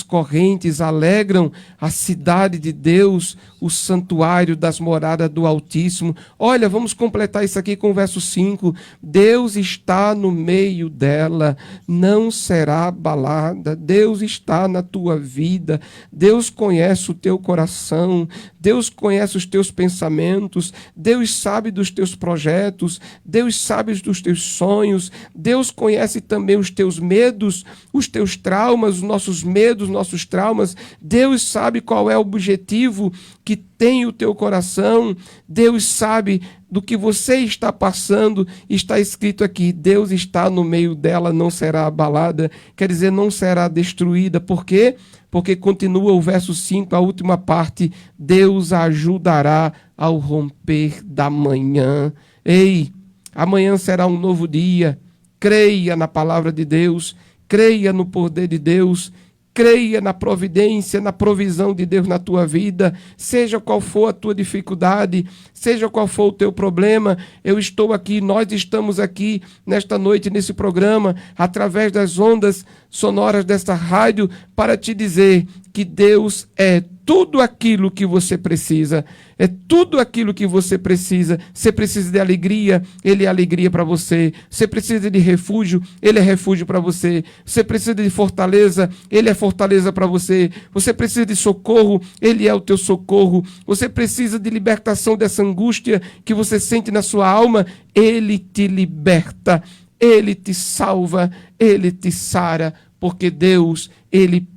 correntes alegram a cidade de Deus, o santuário das moradas do Altíssimo. Olha, vamos completar isso aqui com o verso 5. Deus está no meio dela, não será abalada. Deus está na tua vida. Deus conhece o teu coração. Deus conhece os teus pensamentos. Deus sabe dos teus projetos. Deus sabe dos teus sonhos. Deus conhece também os teus medos, os teus traumas, os nossos medos, nossos traumas. Deus sabe qual é o objetivo que tem o teu coração. Deus sabe do que você está passando. Está escrito aqui: Deus está no meio dela, não será abalada. Quer dizer, não será destruída. Por quê? Porque continua o verso 5, a última parte: Deus a ajudará ao romper da manhã. Ei, amanhã será um novo dia. Creia na palavra de Deus, creia no poder de Deus, creia na providência, na provisão de Deus na tua vida. Seja qual for a tua dificuldade, seja qual for o teu problema, eu estou aqui, nós estamos aqui nesta noite, nesse programa, através das ondas sonoras desta rádio, para te dizer que Deus é tudo aquilo que você precisa. É tudo aquilo que você precisa. Você precisa de alegria, Ele é alegria para você. Você precisa de refúgio, Ele é refúgio para você. Você precisa de fortaleza, Ele é fortaleza para você. Você precisa de socorro, Ele é o teu socorro. Você precisa de libertação dessa angústia que você sente na sua alma, Ele te liberta, Ele te salva, Ele te sara, porque Deus, Ele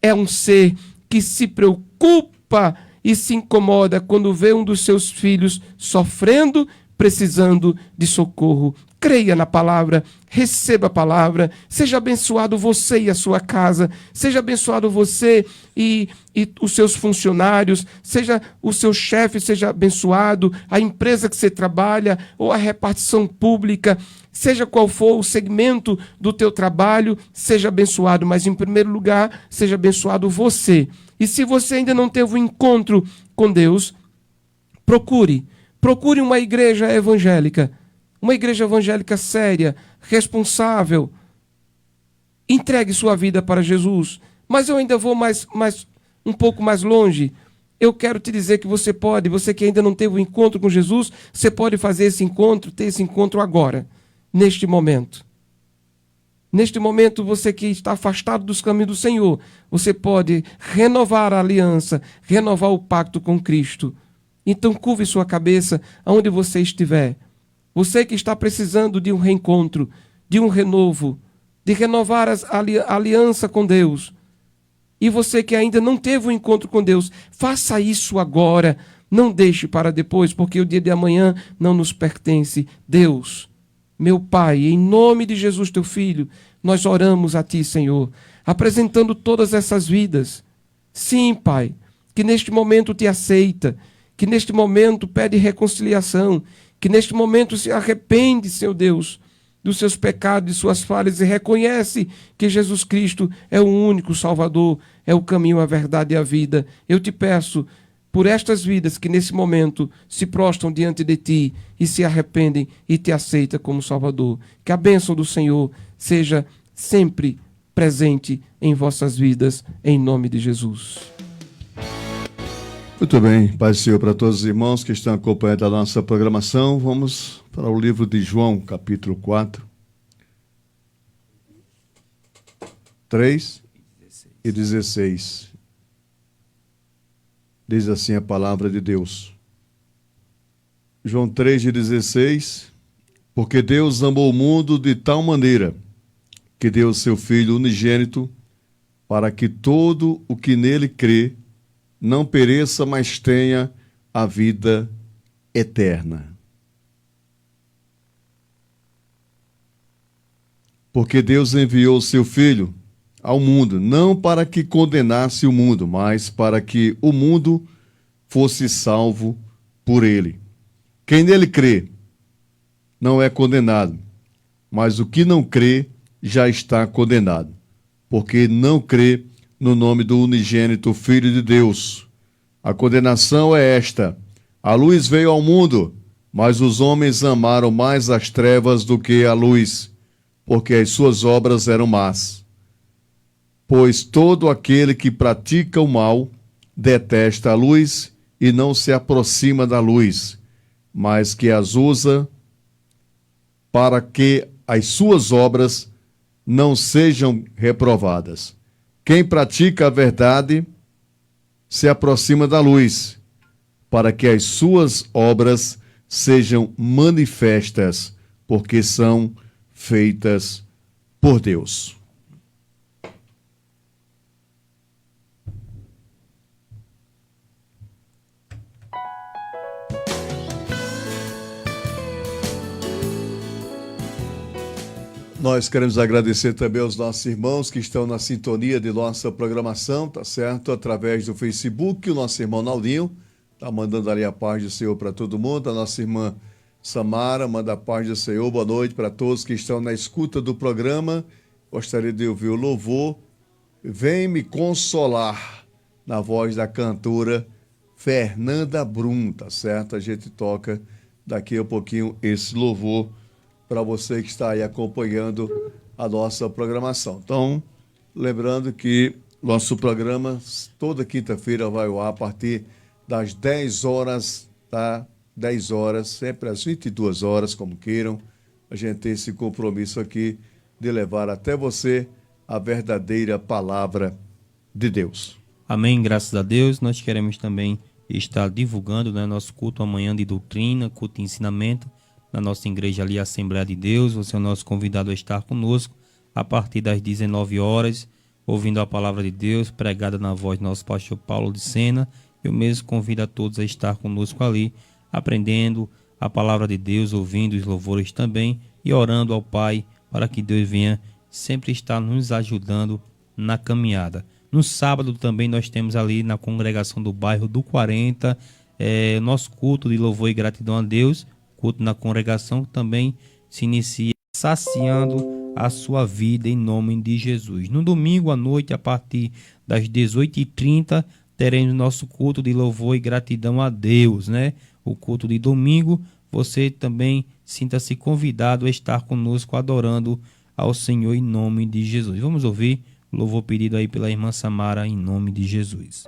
é um ser que se preocupa e se incomoda quando vê um dos seus filhos sofrendo, precisando de socorro. Creia na palavra, receba a palavra, seja abençoado você e a sua casa, seja abençoado você e os seus funcionários, seja o seu chefe, seja abençoado, a empresa que você trabalha ou a repartição pública, seja qual for o segmento do teu trabalho, seja abençoado, mas em primeiro lugar, seja abençoado você. E se você ainda não teve um encontro com Deus, procure uma igreja evangélica, uma igreja evangélica séria, responsável. Entregue sua vida para Jesus. Mas eu ainda vou um pouco mais longe. Eu quero te dizer que você que ainda não teve um encontro com Jesus, você pode fazer esse encontro, ter esse encontro agora, neste momento. Neste momento, você que está afastado dos caminhos do Senhor, você pode renovar a aliança, renovar o pacto com Cristo. Então, curve sua cabeça aonde você estiver. Você que está precisando de um reencontro, de um renovo, de renovar a aliança com Deus. E você que ainda não teve um encontro com Deus, faça isso agora. Não deixe para depois, porque o dia de amanhã não nos pertence. Deus, meu Pai, em nome de Jesus, teu Filho, nós oramos a Ti, Senhor, apresentando todas essas vidas. Sim, Pai, que neste momento Te aceita, que neste momento pede reconciliação, que neste momento se arrepende, Senhor Deus, dos seus pecados, de suas falhas e reconhece que Jesus Cristo é o único Salvador, é o caminho, a verdade e a vida. Eu te peço por estas vidas que nesse momento se prostram diante de ti e se arrependem e te aceitam como Salvador. Que a bênção do Senhor seja sempre presente em vossas vidas, em nome de Jesus. Muito bem, Paz do Senhor para todos os irmãos que estão acompanhando a nossa programação. Vamos para o livro de João, capítulo 4, 3 e 16. Diz assim a palavra de Deus. João 3:16. Porque Deus amou o mundo de tal maneira que deu o seu Filho unigênito, para que todo o que nele crê não pereça, mas tenha a vida eterna. Porque Deus enviou o seu Filho ao mundo, não para que condenasse o mundo, mas para que o mundo fosse salvo por ele. Quem nele crê não é condenado, mas o que não crê já está condenado, porque não crê no nome do unigênito Filho de Deus. A condenação é esta: a luz veio ao mundo, mas os homens amaram mais as trevas do que a luz, porque as suas obras eram más. Pois todo aquele que pratica o mal detesta a luz e não se aproxima da luz, mas que as usa para que as suas obras não sejam reprovadas. Quem pratica a verdade se aproxima da luz, para que as suas obras sejam manifestas, porque são feitas por Deus. Nós queremos agradecer também aos nossos irmãos que estão na sintonia de nossa programação, tá certo? Através do Facebook, o nosso irmão Naldinho tá mandando ali a paz do Senhor para todo mundo. A nossa irmã Samara manda a paz do Senhor. Boa noite para todos que estão na escuta do programa. Gostaria de ouvir o louvor Vem Me Consolar, na voz da cantora Fernanda Brum, tá certo? A gente toca daqui a pouquinho esse louvor para você que está aí acompanhando a nossa programação. Então, lembrando que nosso programa toda quinta-feira vai ao ar a partir das 10 horas, tá? 10 horas, sempre às 22 horas, como queiram. A gente tem esse compromisso aqui de levar até você a verdadeira palavra de Deus. Amém, graças a Deus. Nós queremos também estar divulgando, né, nosso culto amanhã de doutrina, culto de ensinamento, na nossa igreja ali, Assembleia de Deus. Você é o nosso convidado a estar conosco a partir das 19 horas, ouvindo a palavra de Deus, pregada na voz do nosso pastor Paulo de Sena. Eu mesmo convido a todos a estar conosco ali, aprendendo a palavra de Deus, ouvindo os louvores também e orando ao Pai para que Deus venha sempre estar nos ajudando na caminhada. No sábado também nós temos ali na congregação do bairro do 40, nosso culto de louvor e gratidão a Deus, culto na congregação que também se inicia saciando a sua vida em nome de Jesus. No domingo à noite, a partir das 18h30, teremos nosso culto de louvor e gratidão a Deus, né? O culto de domingo, você também sinta-se convidado a estar conosco adorando ao Senhor em nome de Jesus. Vamos ouvir o louvor pedido aí pela irmã Samara em nome de Jesus.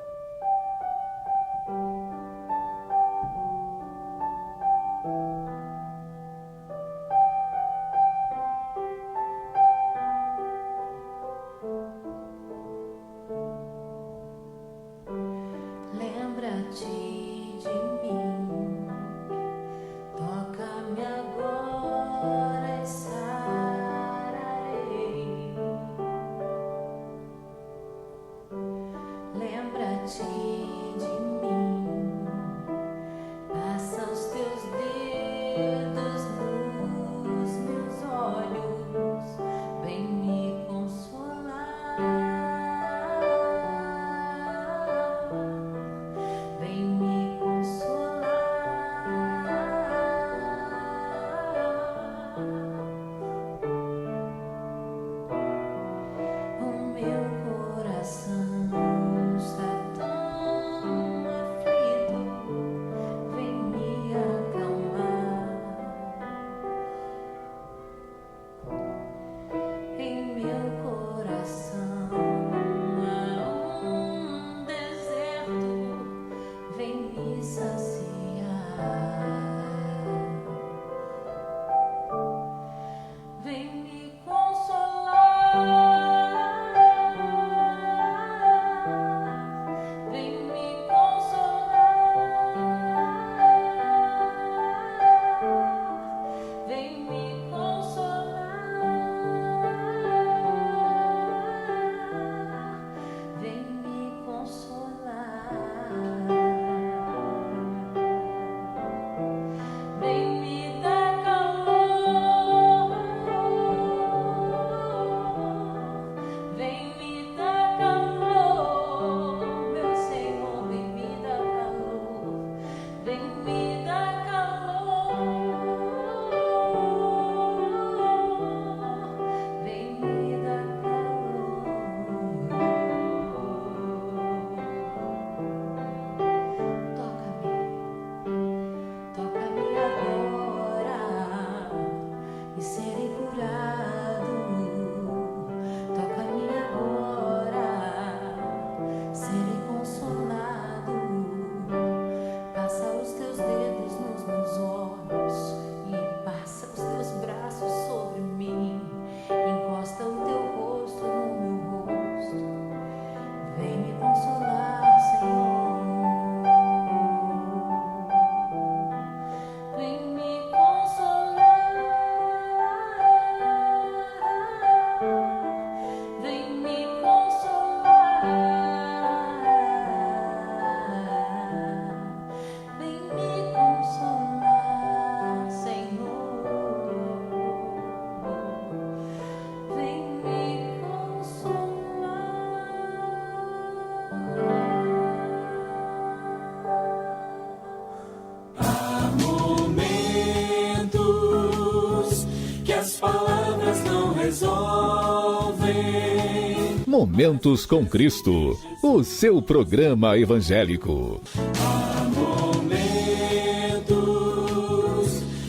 Momentos com Cristo, o seu programa evangélico. Há momentos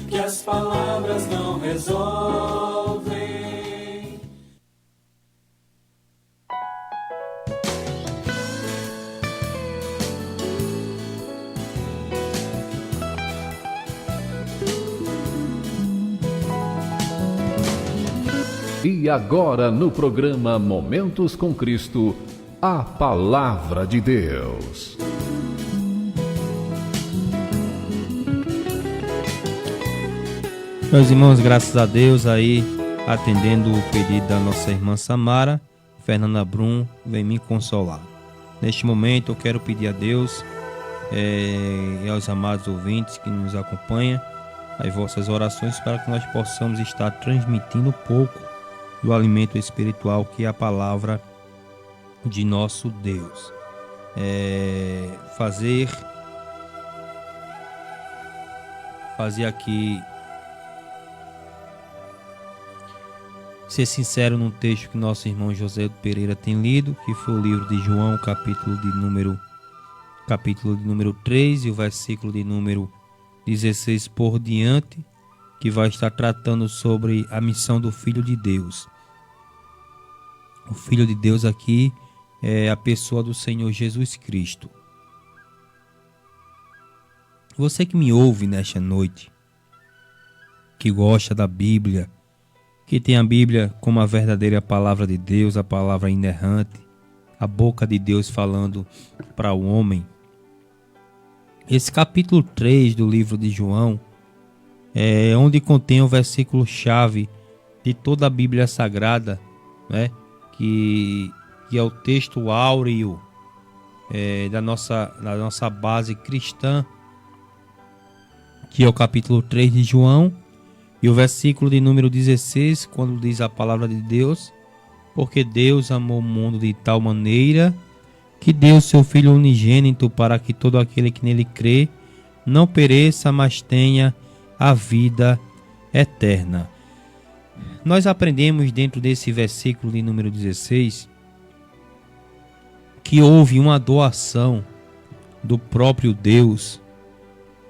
que as palavras não resolvem. E agora no programa Momentos com Cristo, a Palavra de Deus. Meus irmãos, graças a Deus aí, atendendo o pedido da nossa irmã Samara, Fernanda Brum, vem me consolar. Neste momento eu quero pedir a Deus e aos amados ouvintes que nos acompanham, as vossas orações para que nós possamos estar transmitindo um pouco do alimento espiritual que é a palavra de nosso Deus. Fazer aqui, ser sincero num texto que nosso irmão José Pereira tem lido, que foi o livro de João, capítulo de número 3 e o versículo de número 16 por diante, que vai estar tratando sobre a missão do Filho de Deus. O Filho de Deus aqui é a pessoa do Senhor Jesus Cristo. Você que me ouve nesta noite, que gosta da Bíblia, que tem a Bíblia como a verdadeira palavra de Deus, a palavra inerrante, a boca de Deus falando para o homem. Esse capítulo 3 do livro de João é onde contém o versículo-chave de toda a Bíblia Sagrada, né? Que é o texto áureo da nossa base cristã, que é o capítulo 3 de João, e o versículo de número 16, quando diz a palavra de Deus: porque Deus amou o mundo de tal maneira que deu seu Filho unigênito para que todo aquele que nele crê não pereça, mas tenha a vida eterna. Nós aprendemos dentro desse versículo de número 16 que houve uma doação do próprio Deus,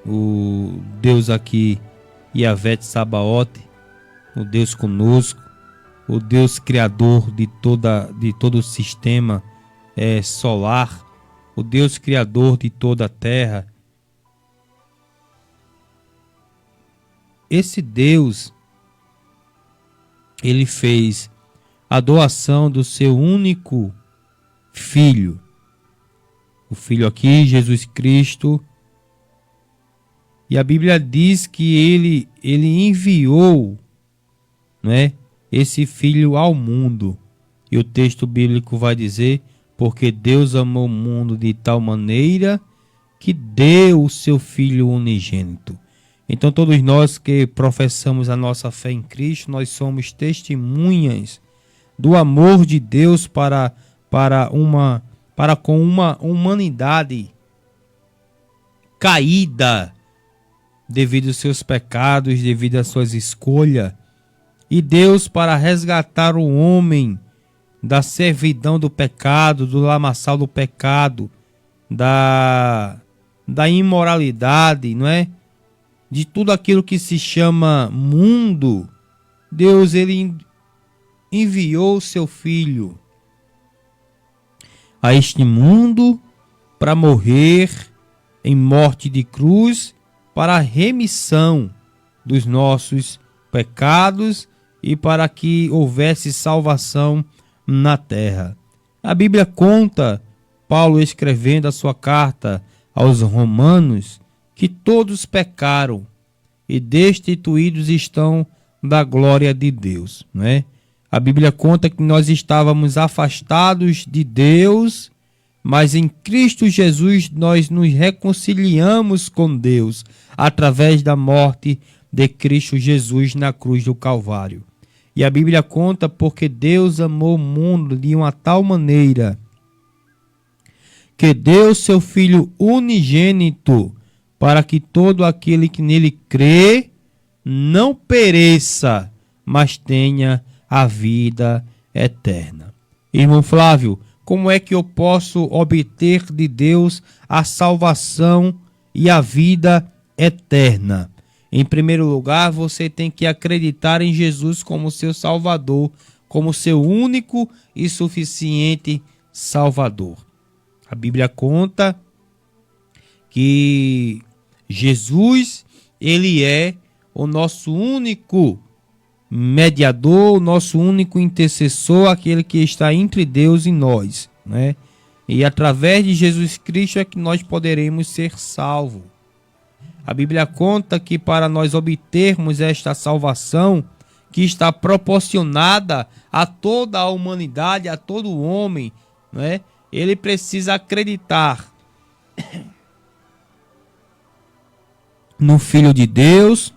o Deus aqui, Yahvé Tsabaote, o Deus conosco, o Deus criador de todo o sistema solar, o Deus criador de toda a terra. Esse Deus, ele fez a doação do seu único Filho. O Filho aqui, Jesus Cristo. E a Bíblia diz que ele enviou, né, esse Filho ao mundo. E o texto bíblico vai dizer: porque Deus amou o mundo de tal maneira que deu o seu Filho unigênito. Então todos nós que professamos a nossa fé em Cristo, nós somos testemunhas do amor de Deus para com uma humanidade caída devido aos seus pecados, devido às suas escolhas. E Deus, para resgatar o homem da servidão do pecado, do lamaçal do pecado, da imoralidade, não é? De tudo aquilo que se chama mundo, Deus, ele enviou seu Filho a este mundo para morrer em morte de cruz, para a remissão dos nossos pecados e para que houvesse salvação na terra. A Bíblia conta, Paulo escrevendo a sua carta aos Romanos, que todos pecaram e destituídos estão da glória de Deus, não é? A Bíblia conta que nós estávamos afastados de Deus, mas em Cristo Jesus nós nos reconciliamos com Deus através da morte de Cristo Jesus na cruz do Calvário. E a Bíblia conta porque Deus amou o mundo de uma tal maneira que deu seu Filho unigênito para que todo aquele que nele crê não pereça, mas tenha a vida eterna. Irmão Flávio, como é que eu posso obter de Deus a salvação e a vida eterna? Em primeiro lugar, você tem que acreditar em Jesus como seu Salvador, como seu único e suficiente Salvador. A Bíblia conta que Jesus, ele é o nosso único mediador, o nosso único intercessor, aquele que está entre Deus e nós, né? E através de Jesus Cristo é que nós poderemos ser salvos. A Bíblia conta que para nós obtermos esta salvação, que está proporcionada a toda a humanidade, a todo homem, né? Ele precisa acreditar no Filho de Deus,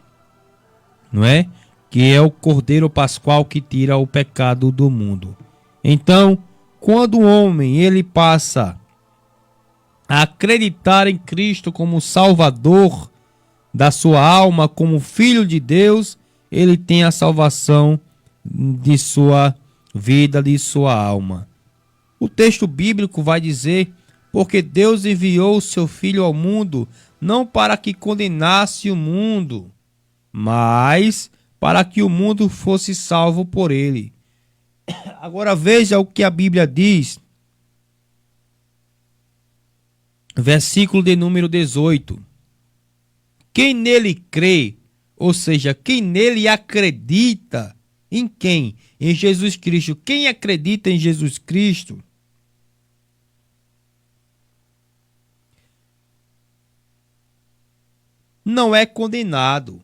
não é? Que é o Cordeiro Pascual que tira o pecado do mundo. Então, quando o homem ele passa a acreditar em Cristo como Salvador da sua alma, como Filho de Deus, ele tem a salvação de sua vida, de sua alma. O texto bíblico vai dizer: porque Deus enviou o seu Filho ao mundo, não para que condenasse o mundo, mas para que o mundo fosse salvo por ele. Agora veja o que a Bíblia diz. Versículo de número 18. Quem nele crê, ou seja, quem nele acredita, em quem? Em Jesus Cristo. Quem acredita em Jesus Cristo não é condenado.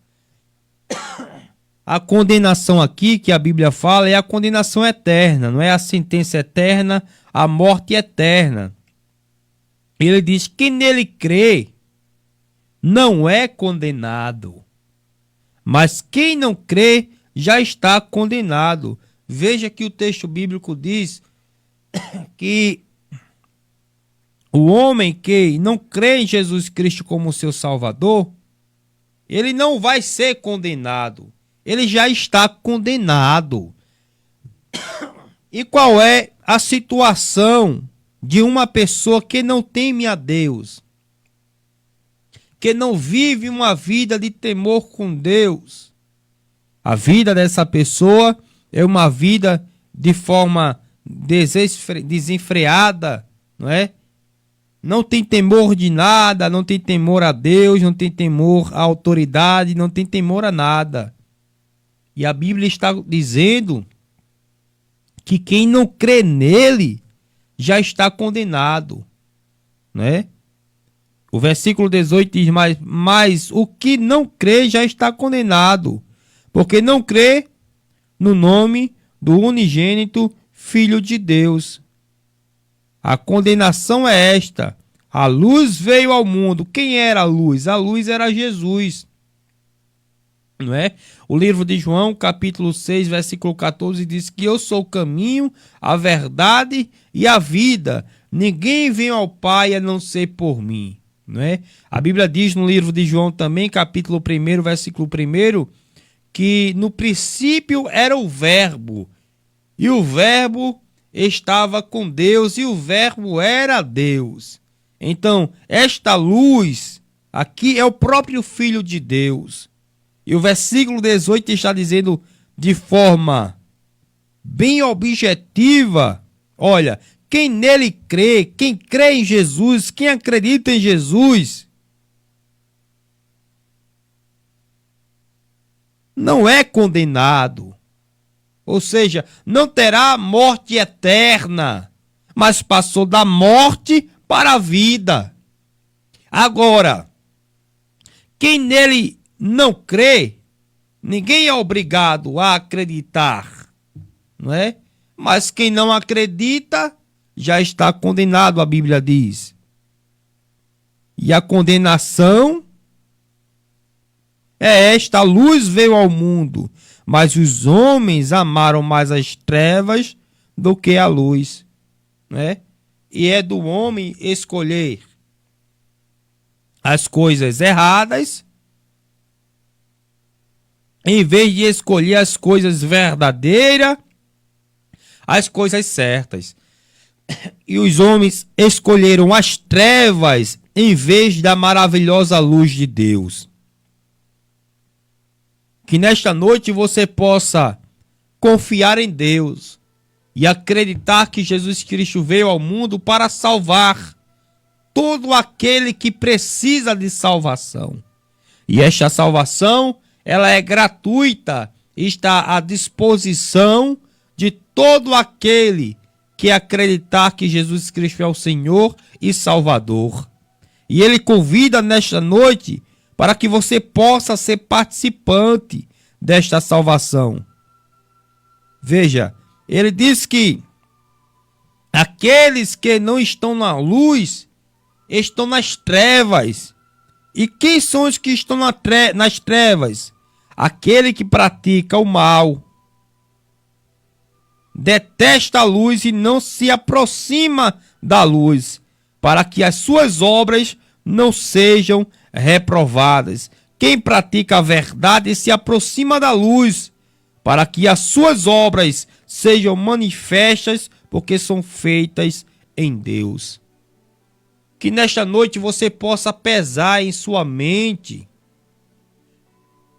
A condenação aqui que a Bíblia fala é a condenação eterna, não é a sentença eterna, a morte eterna. Ele diz: quem nele crê não é condenado, mas quem não crê já está condenado. Veja que o texto bíblico diz que o homem que não crê em Jesus Cristo como seu Salvador, ele não vai ser condenado. Ele já está condenado. E qual é a situação de uma pessoa que não teme a Deus, que não vive uma vida de temor com Deus? A vida dessa pessoa é uma vida de forma desenfreada, não é? Não tem temor de nada, não tem temor a Deus, não tem temor à autoridade, não tem temor a nada. E a Bíblia está dizendo que quem não crê nele já está condenado, né? O versículo 18 diz: mas o que não crê já está condenado, porque não crê no nome do unigênito Filho de Deus. A condenação é esta: a luz veio ao mundo. Quem era a luz? A luz era Jesus, não é? O livro de João, capítulo 6, versículo 14, diz que eu sou o caminho, a verdade e a vida. Ninguém vem ao Pai a não ser por mim, não é? A Bíblia diz no livro de João também, capítulo 1, versículo 1, que no princípio era o Verbo, e o Verbo estava com Deus, e o Verbo era Deus. Então, esta luz aqui é o próprio Filho de Deus. E o versículo 18 está dizendo de forma bem objetiva: olha, quem nele crê, quem crê em Jesus, quem acredita em Jesus, não é condenado. Ou seja, não terá morte eterna, mas passou da morte para a vida. Agora, quem nele não crê, ninguém é obrigado a acreditar, não é? Mas quem não acredita já está condenado, a Bíblia diz. E a condenação é esta: a luz veio ao mundo, mas os homens amaram mais as trevas do que a luz, né? E é do homem escolher as coisas erradas, em vez de escolher as coisas verdadeiras. as coisas certas. E os homens escolheram as trevas em vez da maravilhosa luz de Deus. Que nesta noite você possa confiar em Deus e acreditar que Jesus Cristo veio ao mundo para salvar todo aquele que precisa de salvação. E esta salvação, ela é gratuita, está à disposição de todo aquele que acreditar que Jesus Cristo é o Senhor e Salvador. E Ele convida nesta noite para que você possa ser participante desta salvação. Veja, Ele diz que aqueles que não estão na luz estão nas trevas. E quem são os que estão nas trevas? Aquele que pratica o mal, detesta a luz e não se aproxima da luz, para que as suas obras não sejam reprovadas. Quem pratica a verdade se aproxima da luz, para que as suas obras sejam manifestas, porque são feitas em Deus. Que nesta noite você possa pesar em sua mente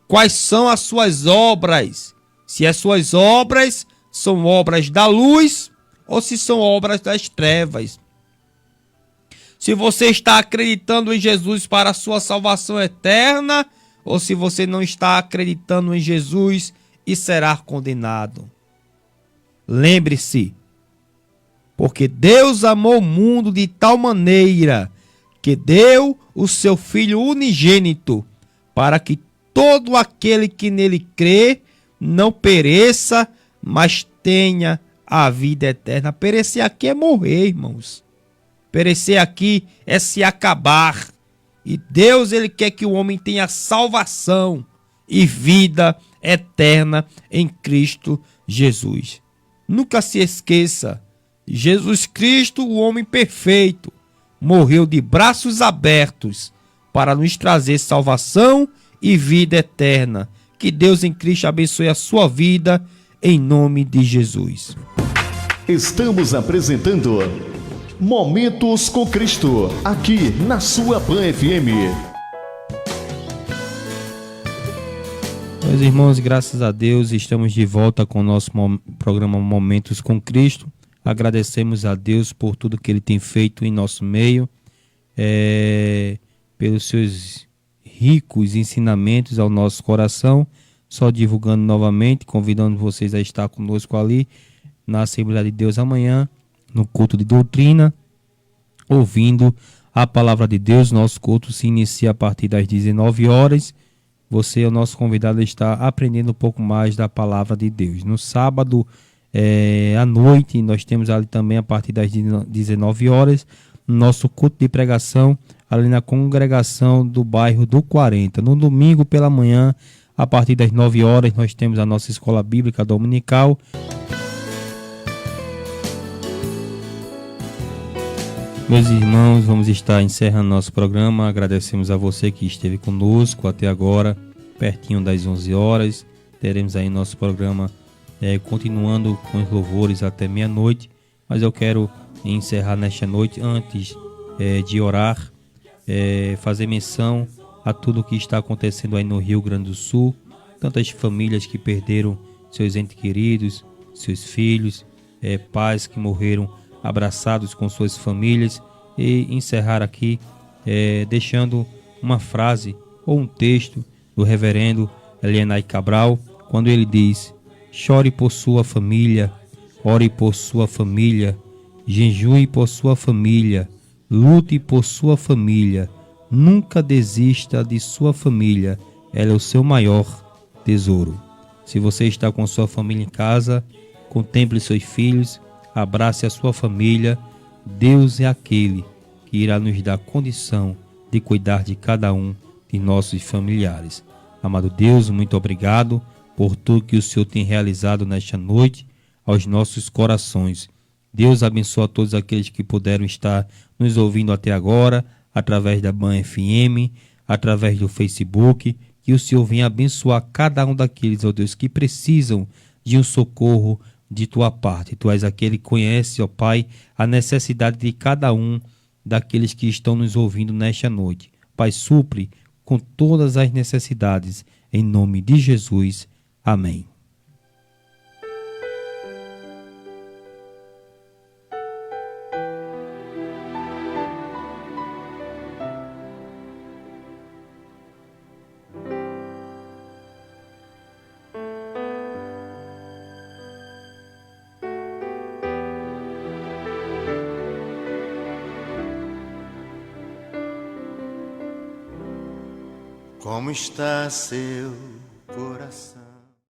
quais são as suas obras, se as suas obras são obras da luz ou se são obras das trevas. Se você está acreditando em Jesus para a sua salvação eterna ou se você não está acreditando em Jesus e será condenado. Lembre-se, porque Deus amou o mundo de tal maneira que deu o seu Filho unigênito para que todo aquele que nele crê não pereça, mas tenha a vida eterna. Perecer aqui é morrer, irmãos. Perecer aqui é se acabar. E Deus, Ele quer que o homem tenha salvação e vida eterna em Cristo Jesus. Nunca se esqueça, Jesus Cristo, o homem perfeito, morreu de braços abertos para nos trazer salvação e vida eterna. Que Deus em Cristo abençoe a sua vida, em nome de Jesus. Estamos apresentando Momentos com Cristo, aqui na sua Pan FM. Meus irmãos, graças a Deus, estamos de volta com o nosso programa Momentos com Cristo. Agradecemos a Deus por tudo que Ele tem feito em nosso meio, pelos seus ricos ensinamentos ao nosso coração. Só divulgando novamente, convidando vocês a estar conosco ali na Assembleia de Deus amanhã, no culto de doutrina, ouvindo a palavra de Deus. Nosso culto se inicia a partir das 19 horas. Você é o nosso convidado a estar aprendendo um pouco mais da palavra de Deus. No sábado, à noite, nós temos ali também a partir das 19 horas, nosso culto de pregação ali na congregação do bairro do 40. No domingo pela manhã, a partir das 9 horas, nós temos a nossa escola bíblica dominical. Meus irmãos, vamos estar encerrando nosso programa. Agradecemos a você que esteve conosco até agora, pertinho das 11 horas. Teremos aí nosso programa continuando com os louvores até meia-noite. Mas eu quero encerrar nesta noite, antes de orar, fazer menção a tudo o que está acontecendo aí no Rio Grande do Sul. Tantas famílias que perderam seus entes queridos, seus filhos, pais que morreram abraçados com suas famílias. E encerrar aqui deixando uma frase ou um texto do reverendo Elienay Cabral, quando ele diz: chore por sua família, ore por sua família, jejue por sua família, lute por sua família, nunca desista de sua família, ela é o seu maior tesouro. Se você está com sua família em casa, contemple seus filhos, abrace a sua família. Deus é aquele que irá nos dar condição de cuidar de cada um de nossos familiares. Amado Deus, muito obrigado por tudo que o Senhor tem realizado nesta noite aos nossos corações. Deus abençoa a todos aqueles que puderam estar nos ouvindo até agora, através da Ban FM, através do Facebook. Que o Senhor venha abençoar cada um daqueles, ó Deus, que precisam de um socorro de tua parte. Tu és aquele que conhece, ó Pai, a necessidade de cada um daqueles que estão nos ouvindo nesta noite. Pai, supre com todas as necessidades, em nome de Jesus. Amém. Como está seu coração?